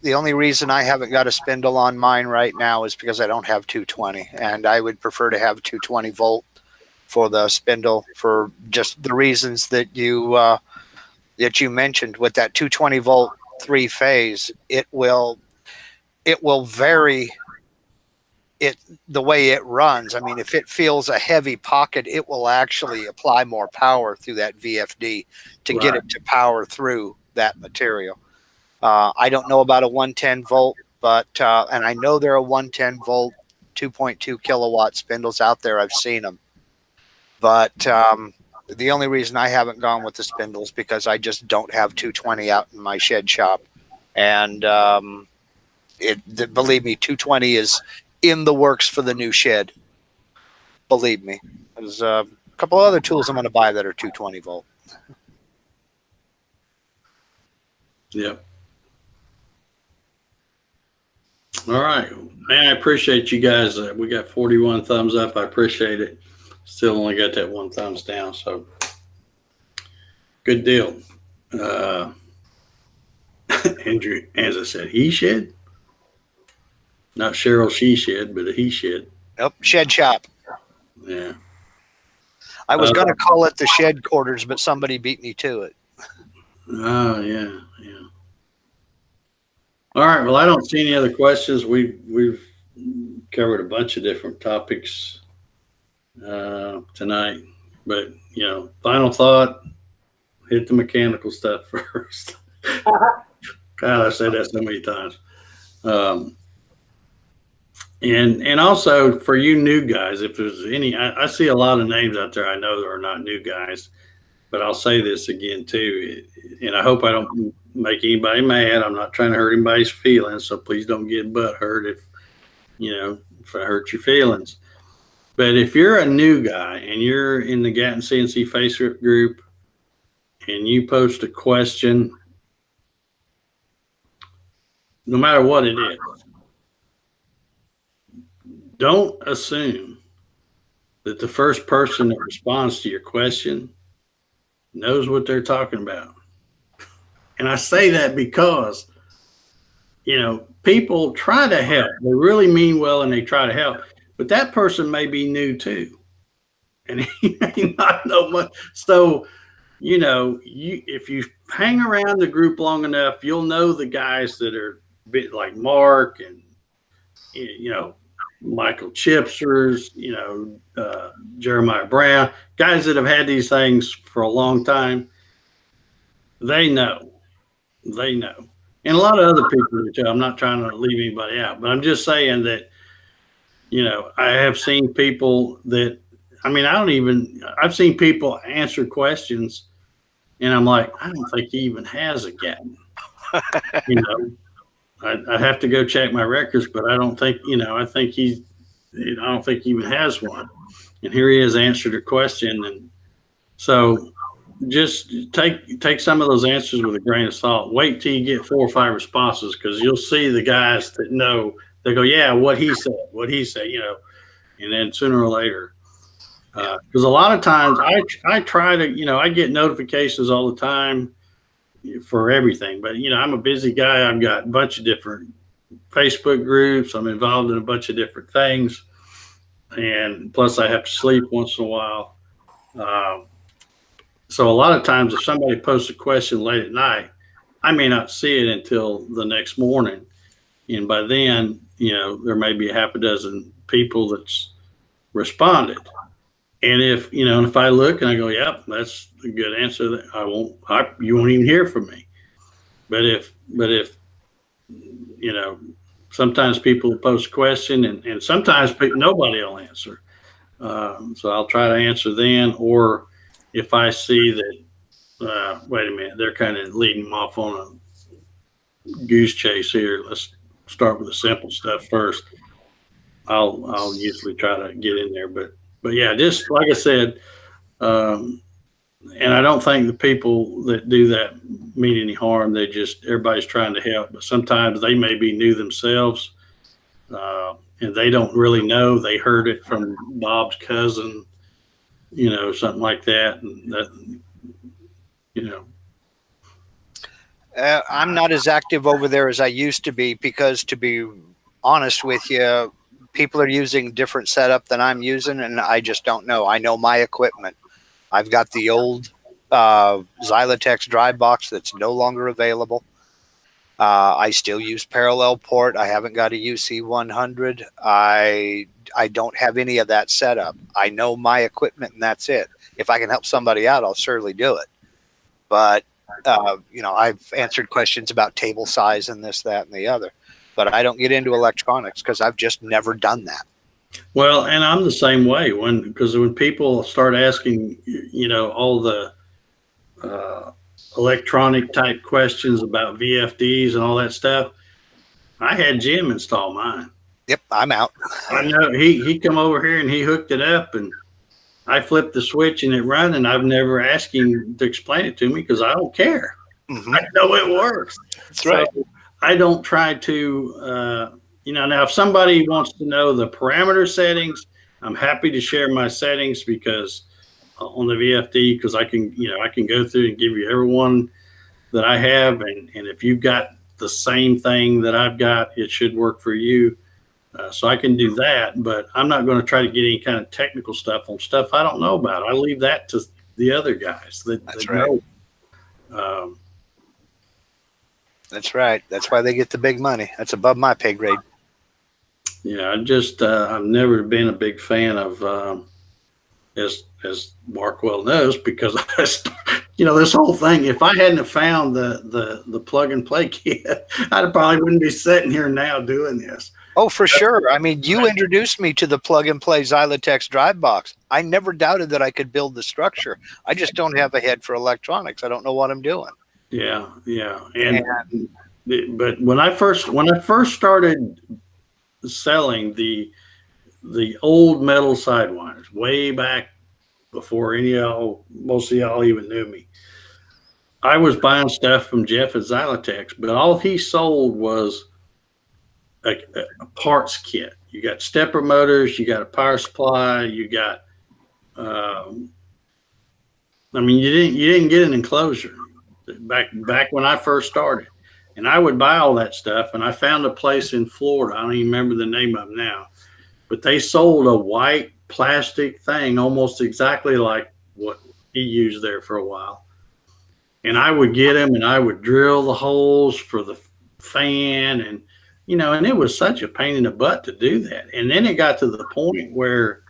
the only reason I haven't got a spindle on mine right now is because I don't have 220, and I would prefer to have 220 volt for the spindle for just the reasons that you mentioned. With that 220 volt 3-phase, it will vary the way it runs. I mean, if it feels a heavy pocket, it will actually apply more power through that VFD to get it to power through that material. I don't know about a 110 volt, but and I know there are 110 volt 2.2 kilowatt spindles out there. I've seen them, but the only reason I haven't gone with the spindle is because I just don't have 220 out in my shed shop, and believe me, 220 is in the works for the new shed. Believe me, there's a couple other tools I'm going to buy that are 220 volt.
Yep. All right, man. I appreciate you guys. We got 41 thumbs up. I appreciate it. Still only got that 1 thumbs down. So good deal. Andrew, as I said, he shed. Not Cheryl she shed, but a he shed.
Nope, shed shop.
Yeah.
I was going to call it the shed quarters, but somebody beat me to it.
Oh, yeah. All right. Well, I don't see any other questions. We've covered a bunch of different topics tonight. But, final thought, hit the mechanical stuff first. God, I've said that so many times. And also for you new guys, if there's any, I see a lot of names out there I know that are not new guys, but I'll say this again too, and I hope I don't make anybody mad. I'm not trying to hurt anybody's feelings, so please don't get butt hurt if I hurt your feelings. But if you're a new guy and you're in the Gatton CNC Facebook group and you post a question, no matter what it is, don't assume that the first person that responds to your question knows what they're talking about. And I say that because, people try to help. They really mean well and they try to help. But that person may be new too. And he may not know much. So, if you hang around the group long enough, you'll know the guys that are a bit like Mark and, Michael Chipsers, Jeremiah Brown, guys that have had these things for a long time. They know. And a lot of other people do too. I'm not trying to leave anybody out, but I'm just saying that You know, I have seen people that, I mean, I've seen people answer questions and I'm like, I don't think he even has a Gatton. You know, I'd have to go check my records, but I don't think, you know, I don't think he even has one. And here he has answered a question. And so just take some of those answers with a grain of salt. Wait till you get 4 or 5 responses, because you'll see the guys that know, they go, yeah, what he said, you know, and then sooner or later, because a lot of times I try to, you know, I get notifications all the time for everything, but you know, I'm a busy guy. I've got a bunch of different Facebook groups. I'm involved in a bunch of different things, and plus I have to sleep once in a while. Um, so a lot of times, if somebody posts a question late at night, I may not see it until the next morning, and by then, you know, there may be a half a dozen people that's responded. And if, you know, if I look and I go, yep, that's a good answer, that you won't even hear from me. But if, you know, sometimes people post a question, and sometimes nobody will answer. So I'll try to answer then, or if I see that, wait a minute, they're kind of leading them off on a goose chase here. Let's start with the simple stuff first. I'll usually try to get in there, but yeah, just like I said, um, and I don't think the people that do that mean any harm. Everybody's trying to help, but sometimes they may be new themselves, and they don't really know. They heard it from Bob's cousin, you know, something like that, and that, you know.
I'm not as active over there as I used to be because, to be honest with you, people are using different setup than I'm using, and I just don't know. I know my equipment. I've got the old Xylatex dry box that's no longer available. I still use parallel port. I haven't got a UC100. I don't have any of that setup. I know my equipment, and that's it. If I can help somebody out, I'll surely do it. But you know, I've answered questions about table size and this, that, and the other. But I don't get into electronics because I've just never done that.
Well, and I'm the same way, because when people start asking, you know, all the uh, electronic type questions about VFDs and all that stuff, I had Jim install mine.
Yep, I'm out.
I know he come over here and he hooked it up, and I flipped the switch and it run, and I've never asked him to explain it to me because I don't care.
Mm-hmm.
I know it works.
That's right.
So I don't try to, you know, now if somebody wants to know the parameter settings, I'm happy to share my settings, because on the VFD, because I can, you know, I can go through and give you every one that I have, and if you've got the same thing that I've got, it should work for you. So I can do that, but I'm not going to try to get any kind of technical stuff on stuff I don't know about. I leave that to the other guys that
right.
know.
That's right. That's why they get the big money. That's above my pay grade.
Yeah, I've never been a big fan of, as Mark well knows, because you know, this whole thing, if I hadn't have found the plug and play kit, I probably wouldn't be sitting here now doing this.
Oh, for sure. I mean, you introduced me to the plug and play Xylatex drive box. I never doubted that I could build the structure. I just don't have a head for electronics. I don't know what I'm doing.
Yeah. But when I first started selling the old metal sidewinders, way back before most of y'all even knew me, I was buying stuff from Jeff at Xylatex, but all he sold was a parts kit. You got stepper motors, you got a power supply, you got, I mean, you didn't get an enclosure back when I first started. And I would buy all that stuff, and I found a place in Florida. I don't even remember the name of them now, but they sold a white plastic thing almost exactly like what he used there for a while. And I would get them and I would drill the holes for the fan, and you know, and it was such a pain in the butt to do that. And then it got to the point where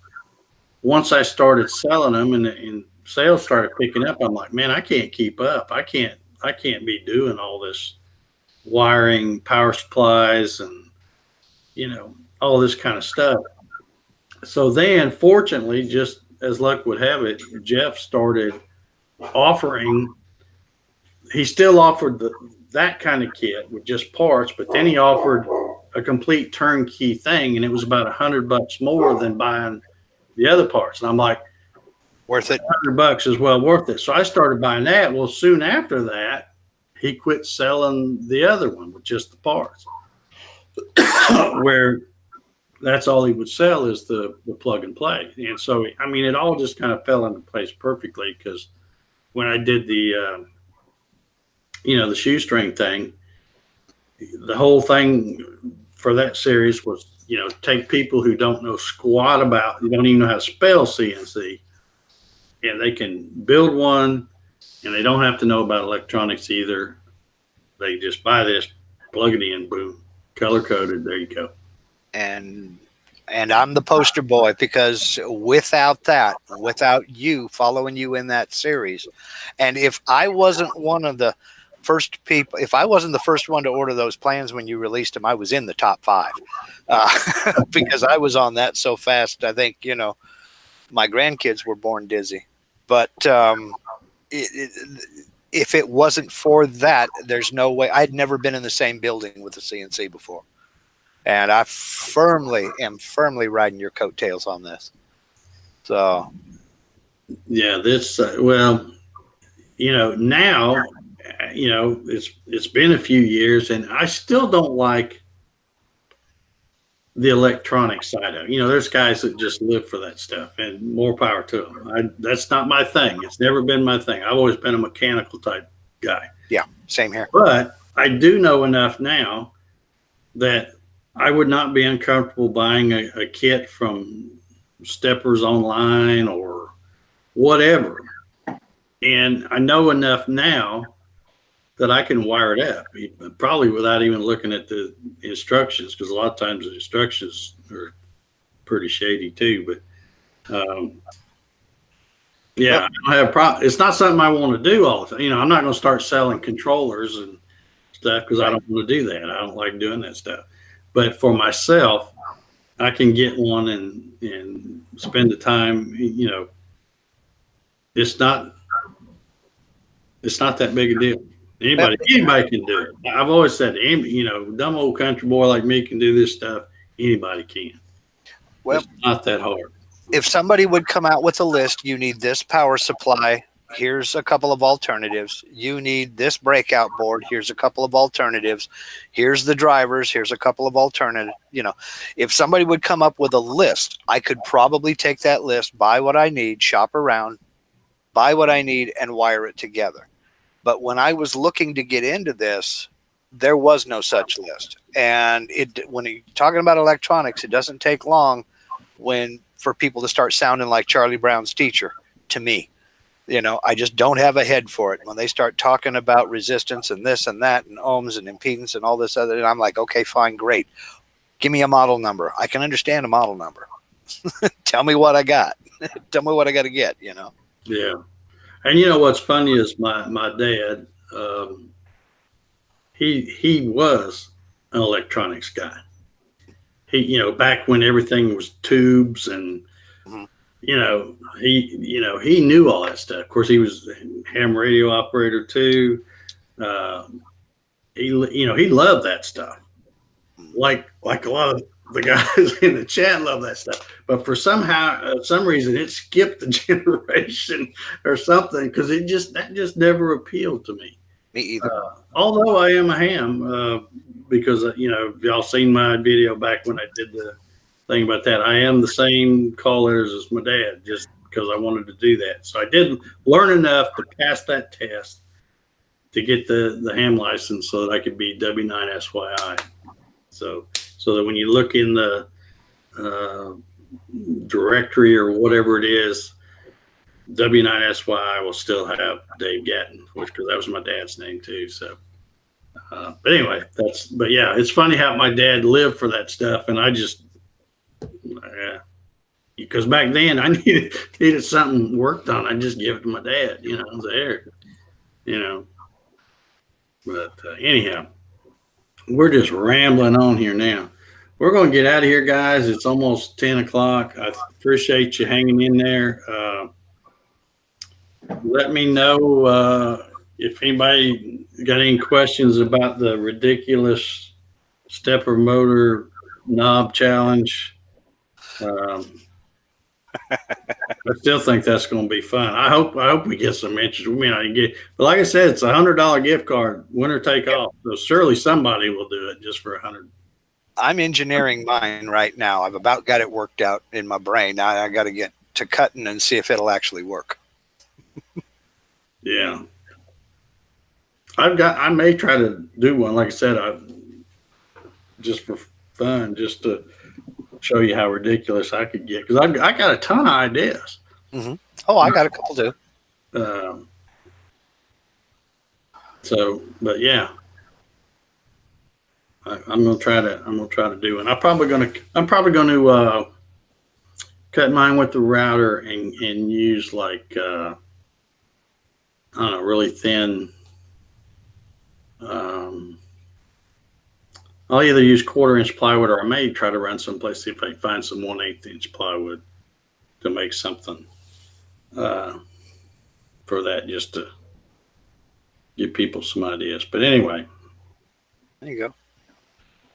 once I started selling them and sales started picking up, I'm like, man, I can't keep up. I can't be doing all this wiring, power supplies, and you know, all this kind of stuff. So then, fortunately, just as luck would have it, Jeff started offering. He still offered that kind of kit with just parts, but then he offered a complete turnkey thing, and it was about $100 more than buying the other parts. And I'm like,
Worth it.
$100 is well worth it. So I started buying that. Well, soon after that, he quit selling the other one with just the parts, where that's all he would sell is the plug and play. And so, I mean, it all just kind of fell into place perfectly, because when I did the, the shoestring thing, the whole thing for that series was, take people who don't know squat about, you don't even know how to spell CNC, and they can build one, and they don't have to know about electronics either. They just buy this, plug it in, boom, color coded. There you go.
And I'm the poster boy, because without you following you in that series, and if I wasn't one of the first people, if I wasn't the first one to order those plans when you released them, I was in the top 5, because I was on that so fast. I think, my grandkids were born dizzy, but if it wasn't for that, there's no way. I'd never been in the same building with the CNC before. And I am firmly riding your coattails on this. So,
yeah, this, well, now, it's been a few years, and I still don't like the electronic side of it. There's guys that just live for that stuff, and more power to them. That's not my thing. It's never been my thing. I've always been a mechanical type guy.
Yeah, same here.
But I do know enough now that I would not be uncomfortable buying a kit from Steppers Online or whatever. And I know enough now that I can wire it up, probably without even looking at the instructions, because a lot of times the instructions are pretty shady too. But yeah, I don't have a problem. It's not something I want to do all the time. I'm not going to start selling controllers and stuff, because I don't want to do that. I don't like doing that stuff. But for myself, I can get one and spend the time. It's not that big a deal. Anybody can do it. I've always said, dumb old country boy like me can do this stuff. Anybody can. Well, it's not that hard.
If somebody would come out with a list, you need this power supply, here's a couple of alternatives. You need this breakout board, here's a couple of alternatives. Here's the drivers, here's a couple of alternatives. If somebody would come up with a list, I could probably take that list, buy what I need, shop around, buy what I need, and wire it together. But when I was looking to get into this, there was no such list. And when you're talking about electronics, it doesn't take long for people to start sounding like Charlie Brown's teacher to me. I just don't have a head for it. When they start talking about resistance and this and that and ohms and impedance and all this other, and I'm like, okay, fine, great. Give me a model number. I can understand a model number. Tell me what I got. Tell me what I got to get,
Yeah. And what's funny is my dad, he was an electronics guy. He, back when everything was tubes and, he knew all that stuff. Of course, he was a ham radio operator too. He loved that stuff. Like a lot of the guys in the chat love that stuff. But for some reason, it skipped a generation or something, because that just never appealed to me.
Me either.
Although I am a ham, because y'all seen my video back when I did the thing about that. I am the same call letters as my dad, just because I wanted to do that. So I did learn enough to pass that test to get the ham license, so that I could be W9SYI. So that when you look in the directory or whatever it is, W9SYI will still have Dave Gatton, because that was my dad's name too. So, but anyway, but yeah, it's funny how my dad lived for that stuff, and I just, because back then I needed something worked on, I just give it to my dad, there, But anyhow, we're just rambling on here now. we're going to get out of here, guys. It's almost 10 o'clock. I appreciate you hanging in there. Let me know if anybody got any questions about the ridiculous stepper motor knob challenge. I still think that's going to be fun. I hope we get some interest. We may not get, but like I said, it's $100 gift card, winner take all. So surely somebody will do it just for $100.
I'm engineering mine right now. I've about got it worked out in my brain. Now I got to get to cutting and see if it'll actually work.
Yeah. I may try to do one. Like I said, just for fun, just to show you how ridiculous I could get. Cause I got a ton of ideas.
Mm-hmm. Oh, I got a couple too.
But yeah, I'm gonna try to do it. I'm probably gonna cut mine with the router and use like I don't know, really thin. I'll either use 1/4 inch plywood, or I may try to run someplace, see if I can find some 1/8 inch plywood to make something for that, just to give people some ideas. But anyway,
There you go.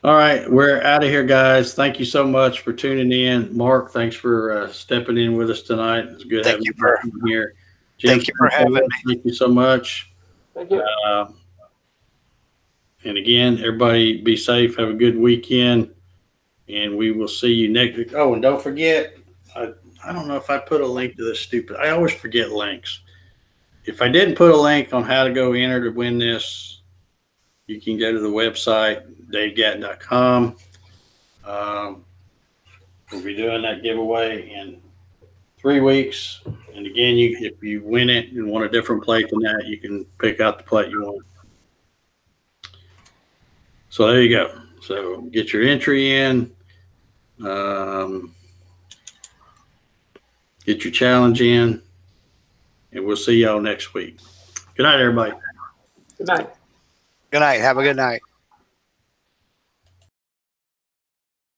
all right, we're out of here, guys. Thank you so much for tuning in. Mark, thanks for stepping in with us tonight. It's good having you here. Jim,
Thank you for having me.
Thank you so much.
Thank you.
And again, everybody be safe. Have a good weekend. And we will see you next week. Oh, and don't forget, I don't know if I put a link to this stupid. I always forget links. If I didn't put a link on how to go enter to win this, you can go to the website, davegatton.com. We'll be doing that giveaway in 3 weeks. And again, if you win it and want a different plate than that, you can pick out the plate you want. So there you go. So get your entry in. Get your challenge in. And we'll see y'all next week. Good night, everybody.
Good night.
Good night. Have a good night.